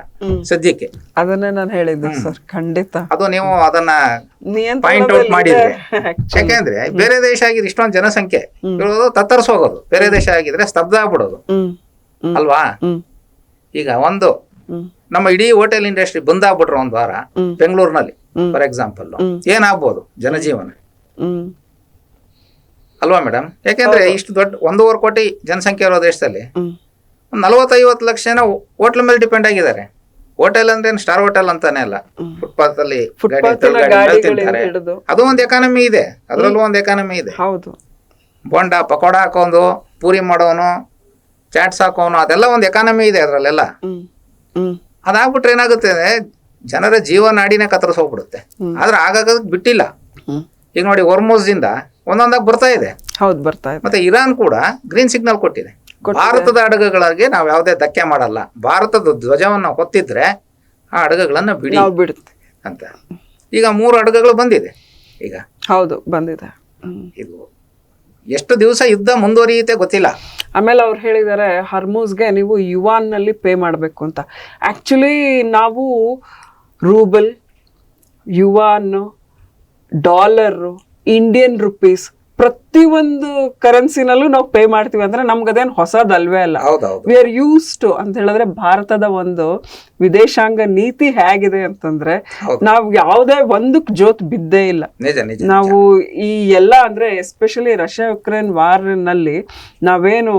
ಸದ್ಯಕ್ಕೆ. ಅದನ್ನೇ ನಾನು ಹೇಳಿದ್ದು ಸರ್. ಖಂಡಿತ ಅದು ನೀವು ಅದನ್ನ ಪಾಯಿಂಟ್ ಔಟ್ ಮಾಡಿದ್ರೆ. ಯಾಕೆಂದ್ರೆ ಬೇರೆ ದೇಶ ಆಗಿದ್ರೆ ಇಷ್ಟೊಂದು ಜನಸಂಖ್ಯೆ ಇರೋದು ತತ್ತರಿಸಿ ಹೋಗೋದು, ಬೇರೆ ದೇಶ ಆಗಿದ್ರೆ ಸ್ತಬ್ಧ ಆಗ್ಬಿಡೋದು, ಅಲ್ವಾ? ಈಗ ಒಂದು ನಮ್ಮ ಇಡೀ ಹೋಟೆಲ್ ಇಂಡಸ್ಟ್ರಿ ಬಂದಾಗ್ಬಿಟ್ರೆ ಒಂದ್ ವಾರ ಬೆಂಗಳೂರಿನಲ್ಲಿ ಫಾರ್ ಎಕ್ಸಾಂಪಲ್, ಏನಾಗ್ಬೋದು ಜನಜೀವನ? ಅಲ್ವಾ ಮೇಡಮ್? ಯಾಕೆಂದ್ರೆ ಇಷ್ಟು ದೊಡ್ಡ 1.5 ಕೋಟಿ ಜನಸಂಖ್ಯೆ ಇರೋ ದೇಶದಲ್ಲಿ ಹ್ಮ್. ಒಂದು 40-50 ಲಕ್ಷ ಜನ ಹೋಟ್ಲ್ ಮೇಲೆ ಡಿಪೆಂಡ್ ಆಗಿದ್ದಾರೆ. ಹೋಟೆಲ್ ಅಂದ್ರೆ ಸ್ಟಾರ್ ಹೋಟೆಲ್ ಅಂತಾನೆ ಅಲ್ಲ, ಫುಟ್ಪಾತ್ ಅಲ್ಲಿ ತಿಂತಾರೆ. ಹಿಡಿದು ಅದು ಒಂದು ಎಕಾನಮಿ ಇದೆ, ಅದರಲ್ಲೂ ಒಂದು ಎಕಾನಮಿ ಇದೆ. ಹೌದು. ಬೋಂಡ ಪಕೋಡ ಹಾಕೋದು, ಪೂರಿ ಮಾಡೋನು, ಚಾಟ್ಸ್ ಹಾಕೋನು, ಅದೆಲ್ಲ ಒಂದು ಎಕಾನಮಿ ಇದೆ ಅದರಲ್ಲೆಲ್ಲ. ಹ್ಮ್ ಹ್ಮ್ ಅದಾಗ್ಬಿಟ್ರೆ ಏನಾಗುತ್ತೆ, ಜನರ ಜೀವನಾಡಿನೇ ಕತ್ತರಿಸೋಗ್ಬಿಡುತ್ತೆ. ಆದ್ರೆ ಆಗಾಗ ಬಿಟ್ಟಿಲ್ಲ. ಹ್ಮ್. ಈಗ ನೋಡಿ, ಹೊರ್ಮೋಸ್ದಿಂದ ಒಂದೊಂದಾಗಿ ಬರ್ತಾ ಇದೆ. ಹೌದು, ಬರ್ತಾ ಇದೆ. ಮತ್ತೆ ಇರಾನ್ ಕೂಡ ಗ್ರೀನ್ ಸಿಗ್ನಲ್ ಕೊಟ್ಟಿದೆ. ಭಾರತದ ಹಡಗುಗಳಿಗೆ ನಾವು ಯಾವುದೇ ಧಕ್ಕೆ ಮಾಡಲ್ಲ, ಭಾರತದ ಧ್ವಜವನ್ನು ಹೊತ್ತಿದ್ರೆ ಆ ಹಡಗುಗಳನ್ನ ಬಿಡಿ ನಾವು ಬಿಡುತ್ತೆ ಅಂತ. ಈಗ 3 ಹಡಗುಗಳು ಬಂದಿದೆ ಈಗ. ಹೌದು, ಬಂದಿದೆ. ಇದು ಎಷ್ಟು ದಿವಸ ಯುದ್ಧ ಮುಂದುವರಿಯುತ್ತೆ ಗೊತ್ತಿಲ್ಲ. ಆಮೇಲೆ ಅವ್ರು ಹೇಳಿದ್ದಾರೆ ಹರ್ಮೂಸ್ಗೆ ನೀವು ಯುವಾನ್ ನಲ್ಲಿ ಪೇ ಮಾಡಬೇಕು ಅಂತ. ಆಕ್ಚುಲಿ ನಾವು rouble, yuan, dollar, Indian rupees ಪ್ರತಿಯೊಂದು ಕರೆನ್ಸಿನಲ್ಲೂ ನಾವು ಪೇ ಮಾಡ್ತೀವಿ ಅಂದ್ರೆ ನಮ್ಗೆ ಅದೇನು ಹೊಸದಲ್ವೇ ಅಲ್ಲ. ವಿ ಆರ್ ಯೂಸ್ ಟು ಅಂತ ಹೇಳಿದ್ರೆ ಭಾರತದ ಒಂದು ವಿದೇಶಾಂಗ ನೀತಿ ಹೇಗಿದೆ ಅಂತಂದ್ರೆ ನಾವು ಯಾವುದೇ ಒಂದಕ್ಕೆ ಜೋತ್ ಬಿದ್ದೇ ಇಲ್ಲ. ನಾವು ಈ ಎಲ್ಲ ಅಂದ್ರೆ ಎಸ್ಪೆಷಲಿ ರಷ್ಯಾ ಯುಕ್ರೇನ್ ವಾರ್ ನಲ್ಲಿ ನಾವೇನು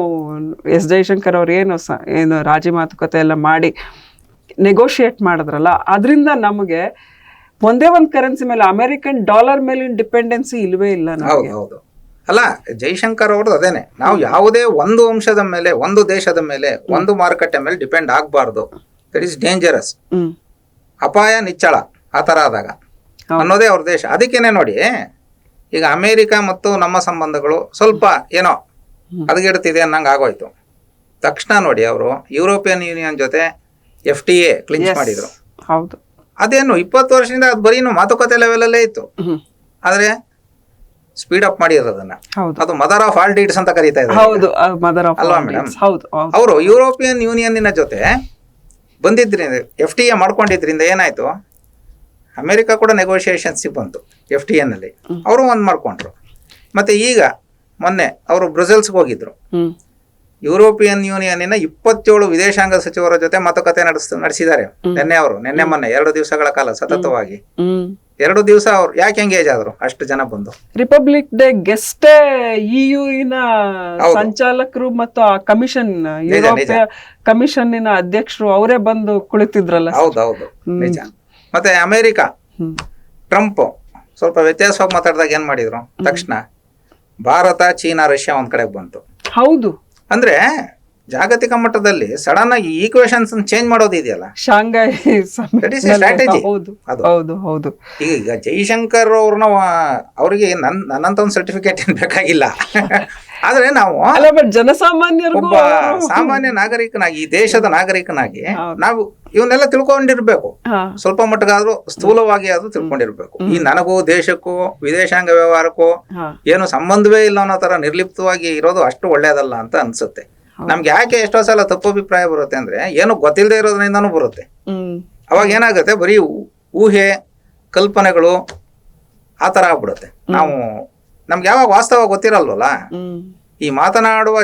ಎಸ್ ಜೈಶಂಕರ್ ಅವ್ರು ಏನು ರಾಜಿ ಮಾತುಕತೆ ಎಲ್ಲ ಮಾಡಿ ನೆಗೋಷಿಯೇಟ್ ಮಾಡಿದ್ರಲ್ಲ, ಅದರಿಂದ ನಮಗೆ ಒಂದೇ ಒಂದು ಕರೆನ್ಸಿ ಮೇಲೆ ಅಮೆರಿಕನ್ ಡಾಲರ್ ಮೇಲಿನ ಡಿಪೆಂಡೆನ್ಸಿ ಇಲ್ವೇ ಇಲ್ಲ ನಮಗೆ. ಅಲ್ಲ, ಜೈಶಂಕರ್ ಅವ್ರದ್ದು ಅದೇನೆ, ನಾವು ಯಾವುದೇ ಒಂದು ಅಂಶದ ಮೇಲೆ, ಒಂದು ದೇಶದ ಮೇಲೆ, ಒಂದು ಮಾರುಕಟ್ಟೆ ಮೇಲೆ ಡಿಪೆಂಡ್ ಆಗಬಾರ್ದು. That is dangerous. ಅಪಾಯ ನಿಚ್ಚಳ ಆ ಥರ ಆದಾಗ ಅನ್ನೋದೇ ಅವ್ರ ದೇಶ. ಅದಕ್ಕೇನೆ ನೋಡಿ, ಈಗ ಅಮೇರಿಕ ಮತ್ತು ನಮ್ಮ ಸಂಬಂಧಗಳು ಸ್ವಲ್ಪ ಏನೋ ಹದಗೆಡ್ತಿದೆ ಅನ್ನಂಗೆ ಆಗೋಯ್ತು. ತಕ್ಷಣ ನೋಡಿ ಅವರು ಯುರೋಪಿಯನ್ ಯೂನಿಯನ್ ಜೊತೆ FTA ಕ್ಲಿಂಚ್ ಮಾಡಿದ್ರು. ಹೌದು. ಅದೇನು 20 ವರ್ಷದಿಂದ ಅದು ಬರೀ ಮಾತುಕತೆ ಲೆವೆಲಲ್ಲೇ ಇತ್ತು. ಆದ್ರೆ ಸ್ಪೀಡ್ ಅಪ್ ಮಾಡಿರೋದನ್ನ ಅದು ಮದರ್ ಆಫ್ ಆಲ್ ಡೀಡ್ಸ್ ಅಂತ ಕರೀತಾ ಇದ್ದಾರೆ, ಅಲ್ವಾ ಮೇಡಮ್? ಅವರು ಯುರೋಪಿಯನ್ ಯೂನಿಯನ್ನಿನ ಜೊತೆ ಬಂದಿದ್ರಿಂದ, FTA ಮಾಡ್ಕೊಂಡಿದ್ರಿಂದ ಏನಾಯ್ತು, ಅಮೆರಿಕ ಕೂಡ ನೆಗೋಷಿಯೇಷನ್ಸಿಗೆ ಬಂತು FTA ನಲ್ಲಿ. ಅವರು ಒಂದು ಮಾಡ್ಕೊಂಡ್ರು. ಮತ್ತೆ ಈಗ ಮೊನ್ನೆ ಅವರು ಬ್ರುಸೆಲ್ಸ್ಗೆ ಹೋಗಿದ್ರು. ಯುರೋಪಿಯನ್ ಯೂನಿಯನ್ನಿನ 27 ವಿದೇಶಾಂಗ ಸಚಿವರ ಜೊತೆ ಮಾತುಕತೆ ನಡೆಸಿದ್ದಾರೆ ನಿನ್ನೆ ಮೊನ್ನೆ 2 ದಿವಸಗಳ ಕಾಲ ಸತತವಾಗಿ. 2 ದಿವಸ ಅವ್ರು ಯಾಕೆ ಎಂಗೇಜ್ ಆದ್ರು ಅಷ್ಟು ಜನ ಬಂದು? ರಿಪಬ್ಲಿಕ್ ಡೇ ಗೆಸ್ಟ್ ಇಯುನ ಸಂಚಾಲಕರು ಮತ್ತು ಆ ಕಮಿಷನ್, ಯುರೋಪಿಯ ಕಮಿಷನ್ನಿನ ಅಧ್ಯಕ್ಷರು ಅವರೇ ಬಂದು ಕುಳಿತಿದ್ರಲ್ಲ. ಹೌದೌದು, ನಿಜ. ಮತ್ತೆ ಅಮೆರಿಕ ಟ್ರಂಪ್ ಸ್ವಲ್ಪ ವ್ಯತ್ಯಾಸವಾಗಿ ಮಾತಾಡಿದಾಗ ಏನ್ ಮಾಡಿದ್ರು, ತಕ್ಷಣ ಭಾರತ, ಚೀನಾ, ರಷ್ಯಾ ಒಂದ್ ಕಡೆಗೆ ಬಂತು. ಹೌದು. ಅಂದ್ರೆ ಜಾಗತಿಕ ಮಟ್ಟದಲ್ಲಿ ಸಡನ್ ಆಗಿ ಈಕ್ವೇಷನ್ಸ್ ಚೇಂಜ್ ಮಾಡೋದು ಇದೆಯಲ್ಲ, ಶಾಂಘೈ ಸ್ಟ್ರಾಟಜಿ. ಹೌದು. ಈಗ ಜೈಶಂಕರ್ ಅವ್ರನ್ನ ಅವ್ರಿಗೆ ನನ್ನಂತ ಒಂದು ಸರ್ಟಿಫಿಕೇಟ್ ಏನ್ ಬೇಕಾಗಿಲ್ಲ. ಆದ್ರೆ ನಾವು ಜನಸಾಮಾನ್ಯರು, ಒಬ್ಬ ಸಾಮಾನ್ಯ ನಾಗರಿಕನಾಗಿ, ಈ ದೇಶದ ನಾಗರಿಕನಾಗಿ ನಾವು ಇವನ್ನೆಲ್ಲ ತಿಳ್ಕೊಂಡಿರ್ಬೇಕು. ಸ್ವಲ್ಪ ಮಟ್ಟಿಗಾದ್ರೂ ಸ್ಥೂಲವಾಗಿ ಆದ್ರೂ ತಿಳ್ಕೊಂಡಿರ್ಬೇಕು. ಈ ನನಗೂ ದೇಶಕ್ಕೂ ವಿದೇಶಾಂಗ ವ್ಯವಹಾರಕ್ಕೂ ಏನು ಸಂಬಂಧವೇ ಇಲ್ಲ ಅನ್ನೋ ತರ ನಿರ್ಲಿಪ್ತವಾಗಿ ಇರೋದು ಅಷ್ಟು ಒಳ್ಳೇದಲ್ಲ ಅಂತ ಅನ್ಸುತ್ತೆ. ನಮ್ಗೆ ಯಾಕೆ ಎಷ್ಟೋ ಸಲ ತಪ್ಪು ಅಭಿಪ್ರಾಯ ಬರುತ್ತೆ ಅಂದ್ರೆ ಏನು ಗೊತ್ತಿಲ್ಲದೆ ಇರೋದ್ರಿಂದನೂ ಬರುತ್ತೆ. ಅವಾಗ ಏನಾಗುತ್ತೆ, ಬರೀ ಊಹೆ ಕಲ್ಪನೆಗಳು ಆ ತರ ಆಗ್ಬಿಡುತ್ತೆ. ನಮ್ಗೆ ಯಾವಾಗ ವಾಸ್ತವ ಗೊತ್ತಿರಲ್ವಲ್ಲ, ಈ ಮಾತನಾಡುವ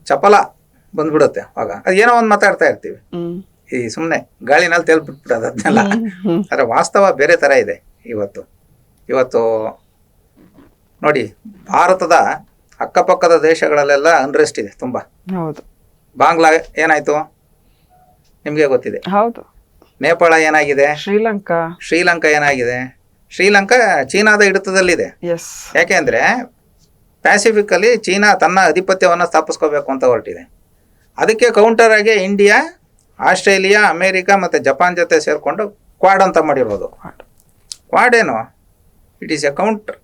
ಚಪಲ ಬಂದ್ಬಿಡುತ್ತೆ. ಅವಾಗ ಅದೇನೋ ಒಂದು ಮಾತಾಡ್ತಾ ಇರ್ತೀವಿ, ಈ ಸುಮ್ಮನೆ ಗಾಳಿನಲ್ಲಿ ತೇಲ್ಬಿಟ್ಬಿಡೋದು ಅದನ್ನೆಲ್ಲ. ಆದ್ರೆ ವಾಸ್ತವ ಬೇರೆ ತರ ಇದೆ. ಇವತ್ತು ನೋಡಿ, ಭಾರತದ ಅಕ್ಕಪಕ್ಕದ ದೇಶಗಳಲ್ಲೆಲ್ಲ ಅನ್ರೆಸ್ಟ್ ಇದೆ ತುಂಬಾ. ಬಾಂಗ್ಲಾ ಏನಾಯ್ತು ನಿಮ್ಗೆ ಗೊತ್ತಿದೆ. ನೇಪಾಳ ಏನಾಗಿದೆ, ಶ್ರೀಲಂಕಾ ಏನಾಗಿದೆ. ಶ್ರೀಲಂಕಾ ಚೀನಾದ ಹಿಡಿತದಲ್ಲಿದೆ. ಯಾಕೆಂದ್ರೆ ಪ್ಯಾಸಿಫಿಕ್ ಅಲ್ಲಿ ಚೀನಾ ತನ್ನ ಅಧಿಪತ್ಯವನ್ನು ಸ್ಥಾಪಿಸ್ಕೋಬೇಕು ಅಂತ ಹೊರಟಿದೆ. ಅದಕ್ಕೆ ಕೌಂಟರ್ ಆಗಿ ಇಂಡಿಯಾ, ಆಸ್ಟ್ರೇಲಿಯಾ, ಅಮೇರಿಕಾ ಮತ್ತೆ ಜಪಾನ್ ಜೊತೆ ಸೇರ್ಕೊಂಡು ಕ್ವಾಡ್ ಅಂತ ಮಾಡಿರೋದು. ಕ್ವಾಡ್ ಏನು, it is a counter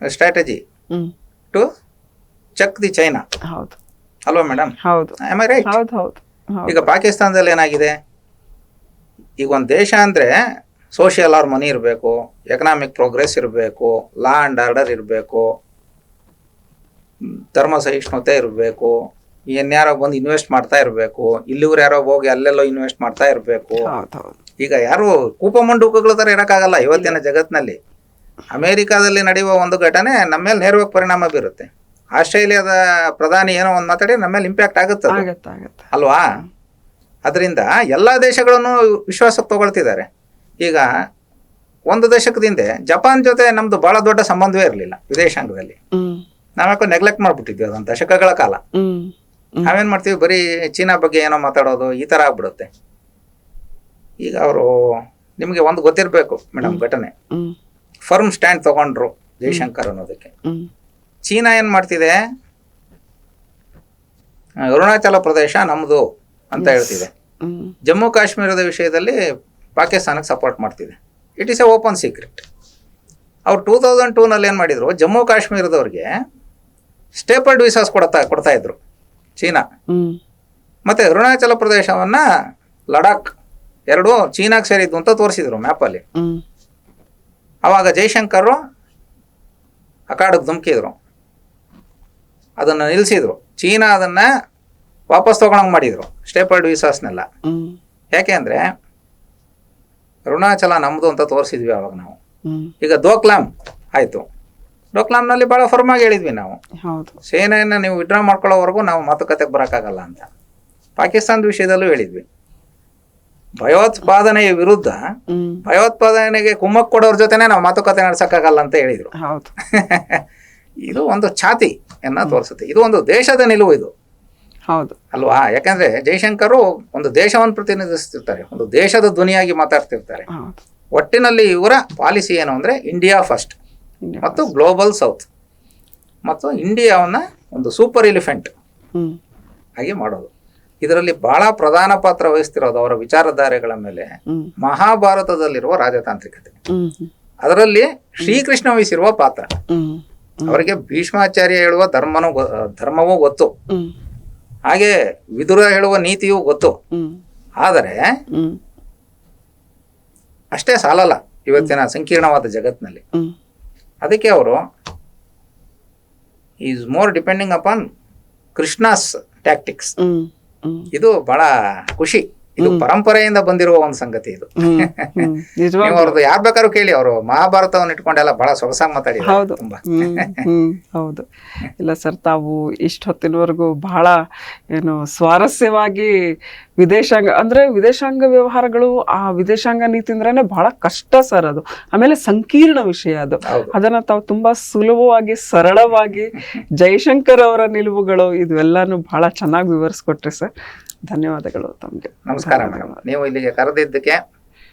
strategy to check the China, ಅಲ್ವಾ ಮೇಡಮ್? Am I right? ಈಗ ಪಾಕಿಸ್ತಾನದಲ್ಲಿ ಏನಾಗಿದೆ, ಈಗ ಒಂದು ದೇಶ ಅಂದ್ರೆ ಸೋಷಿಯಲ್ ಹಾರ್ಮೋನಿ ಇರಬೇಕು, ಎಕನಾಮಿಕ್ ಪ್ರೋಗ್ರೆಸ್ ಇರಬೇಕು, ಲಾ ಅಂಡ್ ಆರ್ಡರ್ ಇರಬೇಕು, ಧರ್ಮ ಸಹಿಷ್ಣುತೆ ಇರಬೇಕು, ಇನ್ಯಾರೋ ಬಂದು ಇನ್ವೆಸ್ಟ್ ಮಾಡ್ತಾ ಇರಬೇಕು, ಇಲ್ಲಿವ್ರು ಯಾರೋ ಹೋಗಿ ಅಲ್ಲೆಲ್ಲೋ ಇನ್ವೆಸ್ಟ್ ಮಾಡ್ತಾ ಇರಬೇಕು. ಈಗ ಯಾರು ಕೂಪಮಂಡೂಕಗಳ ತರ ಇರಕ್ಕಾಗಲ್ಲ ಇವತ್ತಿನ ಜಗತ್ತಿನಲ್ಲಿ. ಅಮೆರಿಕಾದಲ್ಲಿ ನಡೆಯುವ ಒಂದು ಘಟನೆ ನಮ್ಮ ಮೇಲೆ ನೇರವಾಗಿ ಪರಿಣಾಮ ಬೀರುತ್ತೆ. ಆಸ್ಟ್ರೇಲಿಯಾದ ಪ್ರಧಾನಿ ಏನೋ ಒಂದು ಮಾತಾಡಿ ನಮ್ಮ ಮೇಲೆ ಇಂಪ್ಯಾಕ್ಟ್ ಆಗುತ್ತೆ, ಅಲ್ವಾ? ಅದರಿಂದ ಎಲ್ಲ ದೇಶಗಳನ್ನು ವಿಶ್ವಾಸಕ್ಕೆ ತಗೊಳ್ತಿದ್ದಾರೆ. ಈಗ ಒಂದು ದಶಕದಿಂದ ಜಪಾನ್ ಜೊತೆ ನಮ್ದು ಬಹಳ ದೊಡ್ಡ ಸಂಬಂಧವೇ ಇರಲಿಲ್ಲ ವಿದೇಶಾಂಗದಲ್ಲಿ. ನಾವ್ಯಾಕೋ ನೆಗ್ಲೆಕ್ಟ್ ಮಾಡ್ಬಿಟ್ಟಿದ್ವಿ ಅದೊಂದು ದಶಕಗಳ ಕಾಲ. ಹ್ಮ್ ನಾವೇನ್ ಮಾಡ್ತೀವಿ, ಬರೀ ಚೀನಾ ಬಗ್ಗೆ ಏನೋ ಮಾತಾಡೋದು ಈ ತರ ಆಗ್ಬಿಡುತ್ತೆ. ಈಗ ಅವರು ನಿಮಗೆ ಒಂದು ಗೊತ್ತಿರಬೇಕು ಮೇಡಮ್ ಘಟನೆ, ಹ್ಮ್ ಫರ್ಮ್ ಸ್ಟ್ಯಾಂಡ್ ತಗೊಂಡ್ರು ಜೈಶಂಕರ್ ಅನ್ನೋದಕ್ಕೆ. ಹ್ಮ್ ಚೀನಾ ಏನ್ ಮಾಡ್ತಿದೆ, ಅರುಣಾಚಲ ಪ್ರದೇಶ ನಮ್ದು ಅಂತ ಹೇಳ್ತಿದೆ. ಹ್ಮ್ ಜಮ್ಮು ಕಾಶ್ಮೀರದ ವಿಷಯದಲ್ಲಿ ಪಾಕಿಸ್ತಾನಕ್ಕೆ ಸಪೋರ್ಟ್ ಮಾಡ್ತಿದೆ. It is A open secret. ಅವ್ರು 2002ನಲ್ಲಿ ಏನು ಮಾಡಿದ್ರು, ಜಮ್ಮು ಕಾಶ್ಮೀರದವ್ರಿಗೆ ಸ್ಟೇಪಲ್ಡ್ ವೀಸಾಸ್ ಕೊಡ್ತಾ ಇದ್ರು ಚೀನಾ. ಹ್ಮ್ ಮತ್ತು ಅರುಣಾಚಲ ಪ್ರದೇಶವನ್ನು ಲಡಾಖ್ ಎರಡೂ ಚೀನಾಗೆ ಸೇರಿದ್ದು ಅಂತ ತೋರಿಸಿದ್ರು ಮ್ಯಾಪಲ್ಲಿ. ಹ್ಮ್ ಆವಾಗ ಜೈಶಂಕರ್ ಅಖಾಡಕ್ಕೆ ಧುಮುಕಿದ್ರು, ಅದನ್ನು ನಿಲ್ಲಿಸಿದ್ರು. ಚೀನಾ ಅದನ್ನು ವಾಪಸ್ ತೊಗೊಳಂಗೆ ಮಾಡಿದರು ಸ್ಟೇಪಲ್ಡ್ ವೀಸಾಸ್ನೆಲ್ಲ. ಹ್ಮ್ ಯಾಕೆ ಅಂದರೆ ಅರುಣಾಚಲ ನಮ್ಮದು ಅಂತ ತೋರಿಸಿದ್ವಿ ಆವಾಗ ನಾವು. ಹ್ಮ್ ಈಗ ದೋಕ್ಲಾಮ್ ಆಯಿತು, ಡೋಕ್ಲಾಮ್ನಲ್ಲಿ ಭಾಳ ಫರ್ಮಾಗಿ ಹೇಳಿದ್ವಿ ನಾವು, ಹೌದು. ಸೇನೆಯನ್ನು ನೀವು ವಿಡ್ರಾ ಮಾಡ್ಕೊಳ್ಳೋವರೆಗೂ ನಾವು ಮಾತುಕತೆಗೆ ಬರೋಕ್ಕಾಗಲ್ಲ ಅಂತ. ಪಾಕಿಸ್ತಾನದ ವಿಷಯದಲ್ಲೂ ಹೇಳಿದ್ವಿ. ಭಯೋತ್ಪಾದನೆಯ ವಿರುದ್ಧ, ಹ್ಮ್ ಭಯೋತ್ಪಾದನೆಗೆ ಕುಮ್ಮಕ್ ಕೊಡೋರ ಜೊತೆನೆ ನಾವು ಮಾತುಕತೆ ನಡೆಸೋಕ್ಕಾಗಲ್ಲ ಅಂತ ಹೇಳಿದರು. ಹೌದು. ಇದು ಒಂದು ಛಾತಿಯನ್ನ ತೋರಿಸುತ್ತೆ. ಇದು ಒಂದು ದೇಶದ ನಿಲುವು ಇದು, ಹೌದು ಅಲ್ವಾ? ಯಾಕಂದ್ರೆ ಜೈಶಂಕರು ಒಂದು ದೇಶವನ್ನು ಪ್ರತಿನಿಧಿಸ್ತಿರ್ತಾರೆ, ಒಂದು ದೇಶದ ಧ್ವನಿಯಾಗಿ ಮಾತಾಡ್ತಿರ್ತಾರೆ. ಹೌದು. ಒಟ್ಟಿನಲ್ಲಿ ಇವರ ಪಾಲಿಸಿ ಏನು ಅಂದರೆ ಇಂಡಿಯಾ ಫಸ್ಟ್ ಮತ್ತು ಗ್ಲೋಬಲ್ ಸೌತ್, ಮತ್ತು ಇಂಡಿಯಾವನ್ನ ಒಂದು ಸೂಪರ್ ಎಲಿಫೆಂಟ್ ಹ್ಮ್ ಆಗಿ ಮಾಡೋದು. ಇದರಲ್ಲಿ ಬಹಳ ಪ್ರಧಾನ ಪಾತ್ರ ವಹಿಸ್ತಿರೋದು ಅವರ ವಿಚಾರಧಾರೆಗಳ ಮೇಲೆ ಹ್ಮ್ ಮಹಾಭಾರತದಲ್ಲಿರುವ ರಾಜತಾಂತ್ರಿಕತೆ, ಹ್ಮ್ ಅದರಲ್ಲಿ ಶ್ರೀಕೃಷ್ಣ ವಹಿಸಿರುವ ಪಾತ್ರ. ಹ್ಮ್ ಅವರಿಗೆ ಭೀಷ್ಮಾಚಾರ್ಯ ಹೇಳುವ ಧರ್ಮವೂ ಗೊತ್ತು, ಹ್ಮ್ ಹಾಗೆ ವಿದುರ ಹೇಳುವ ನೀತಿಯೂ ಗೊತ್ತು. ಹ್ಮ್ ಆದರೆ ಹ್ಮ್ ಅಷ್ಟೇ ಸಾಲಲ್ಲ ಇವತ್ತಿನ ಸಂಕೀರ್ಣವಾದ ಜಗತ್ತಿನಲ್ಲಿ. ಹ್ಮ್ ಅದಕ್ಕೆ ಅವರು is more depending upon Krishna's tactics. Hmm hmm ಇದು ಬಹಳ ಖುಷಿ. ಇದು ಪರಂಪರೆಯಿಂದ ಬಂದಿರುವ ಒಂದು ಸಂಗತಿ ಇದು. ಹ್ಮ್ ನಿಜವಾಗ್ಲೂ. ನೀವು ಅವ್ರದ್ದು ಯಾರು ಬೇಕಾದ್ರೂ ಕೇಳಿ, ಅವರು ಮಹಾಭಾರತವನ್ನು ಇಟ್ಕೊಂಡೆಲ್ಲ ಬಹಳ ಸೊಗಸಾಗಿ ಮಾತಾಡಿದ್ದಾರೆ ಹೌದು. ತುಂಬಾ. ಹೌದು. ಇಲ್ಲ ಸರ್, ತಾವು ಇಷ್ಟೊತ್ತಿನವರೆಗೂ ಬಹಳ ಸ್ವಾರಸ್ಯವಾಗಿ ವಿದೇಶಾಂಗ ವ್ಯವಹಾರಗಳು, ಆ ವಿದೇಶಾಂಗ ನೀತಿ ಅಂದ್ರೇನೆ ಬಹಳ ಕಷ್ಟ ಸರ್. ಅದು ಆಮೇಲೆ ಸಂಕೀರ್ಣ ವಿಷಯ ಅದು. ಹೌದು. ಅದನ್ನ ತಾವು ತುಂಬಾ ಸುಲಭವಾಗಿ ಸರಳವಾಗಿ ಜೈಶಂಕರ್ ಅವರ ನಿಲುವುಗಳು ಇದೆಲ್ಲಾನು ಬಹಳ ಚೆನ್ನಾಗಿ ವಿವರಿಸ್ಕೊಟ್ರಿ ಸರ್. ಧನ್ಯವಾದಗಳು ತಮಗೆ. ನಮಸ್ಕಾರ ಮೇಡಮ್. ನೀವು ಇಲ್ಲಿಗೆ ಕರೆದಿದ್ದಕ್ಕೆ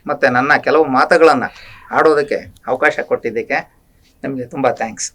ಮತ್ತೆ ನನ್ನ ಕೆಲವು ಮಾತುಗಳನ್ನು ಆಡೋದಕ್ಕೆ ಅವಕಾಶ ಕೊಟ್ಟಿದ್ದಕ್ಕೆ ನಿಮಗೆ ತುಂಬ ಥ್ಯಾಂಕ್ಸ್.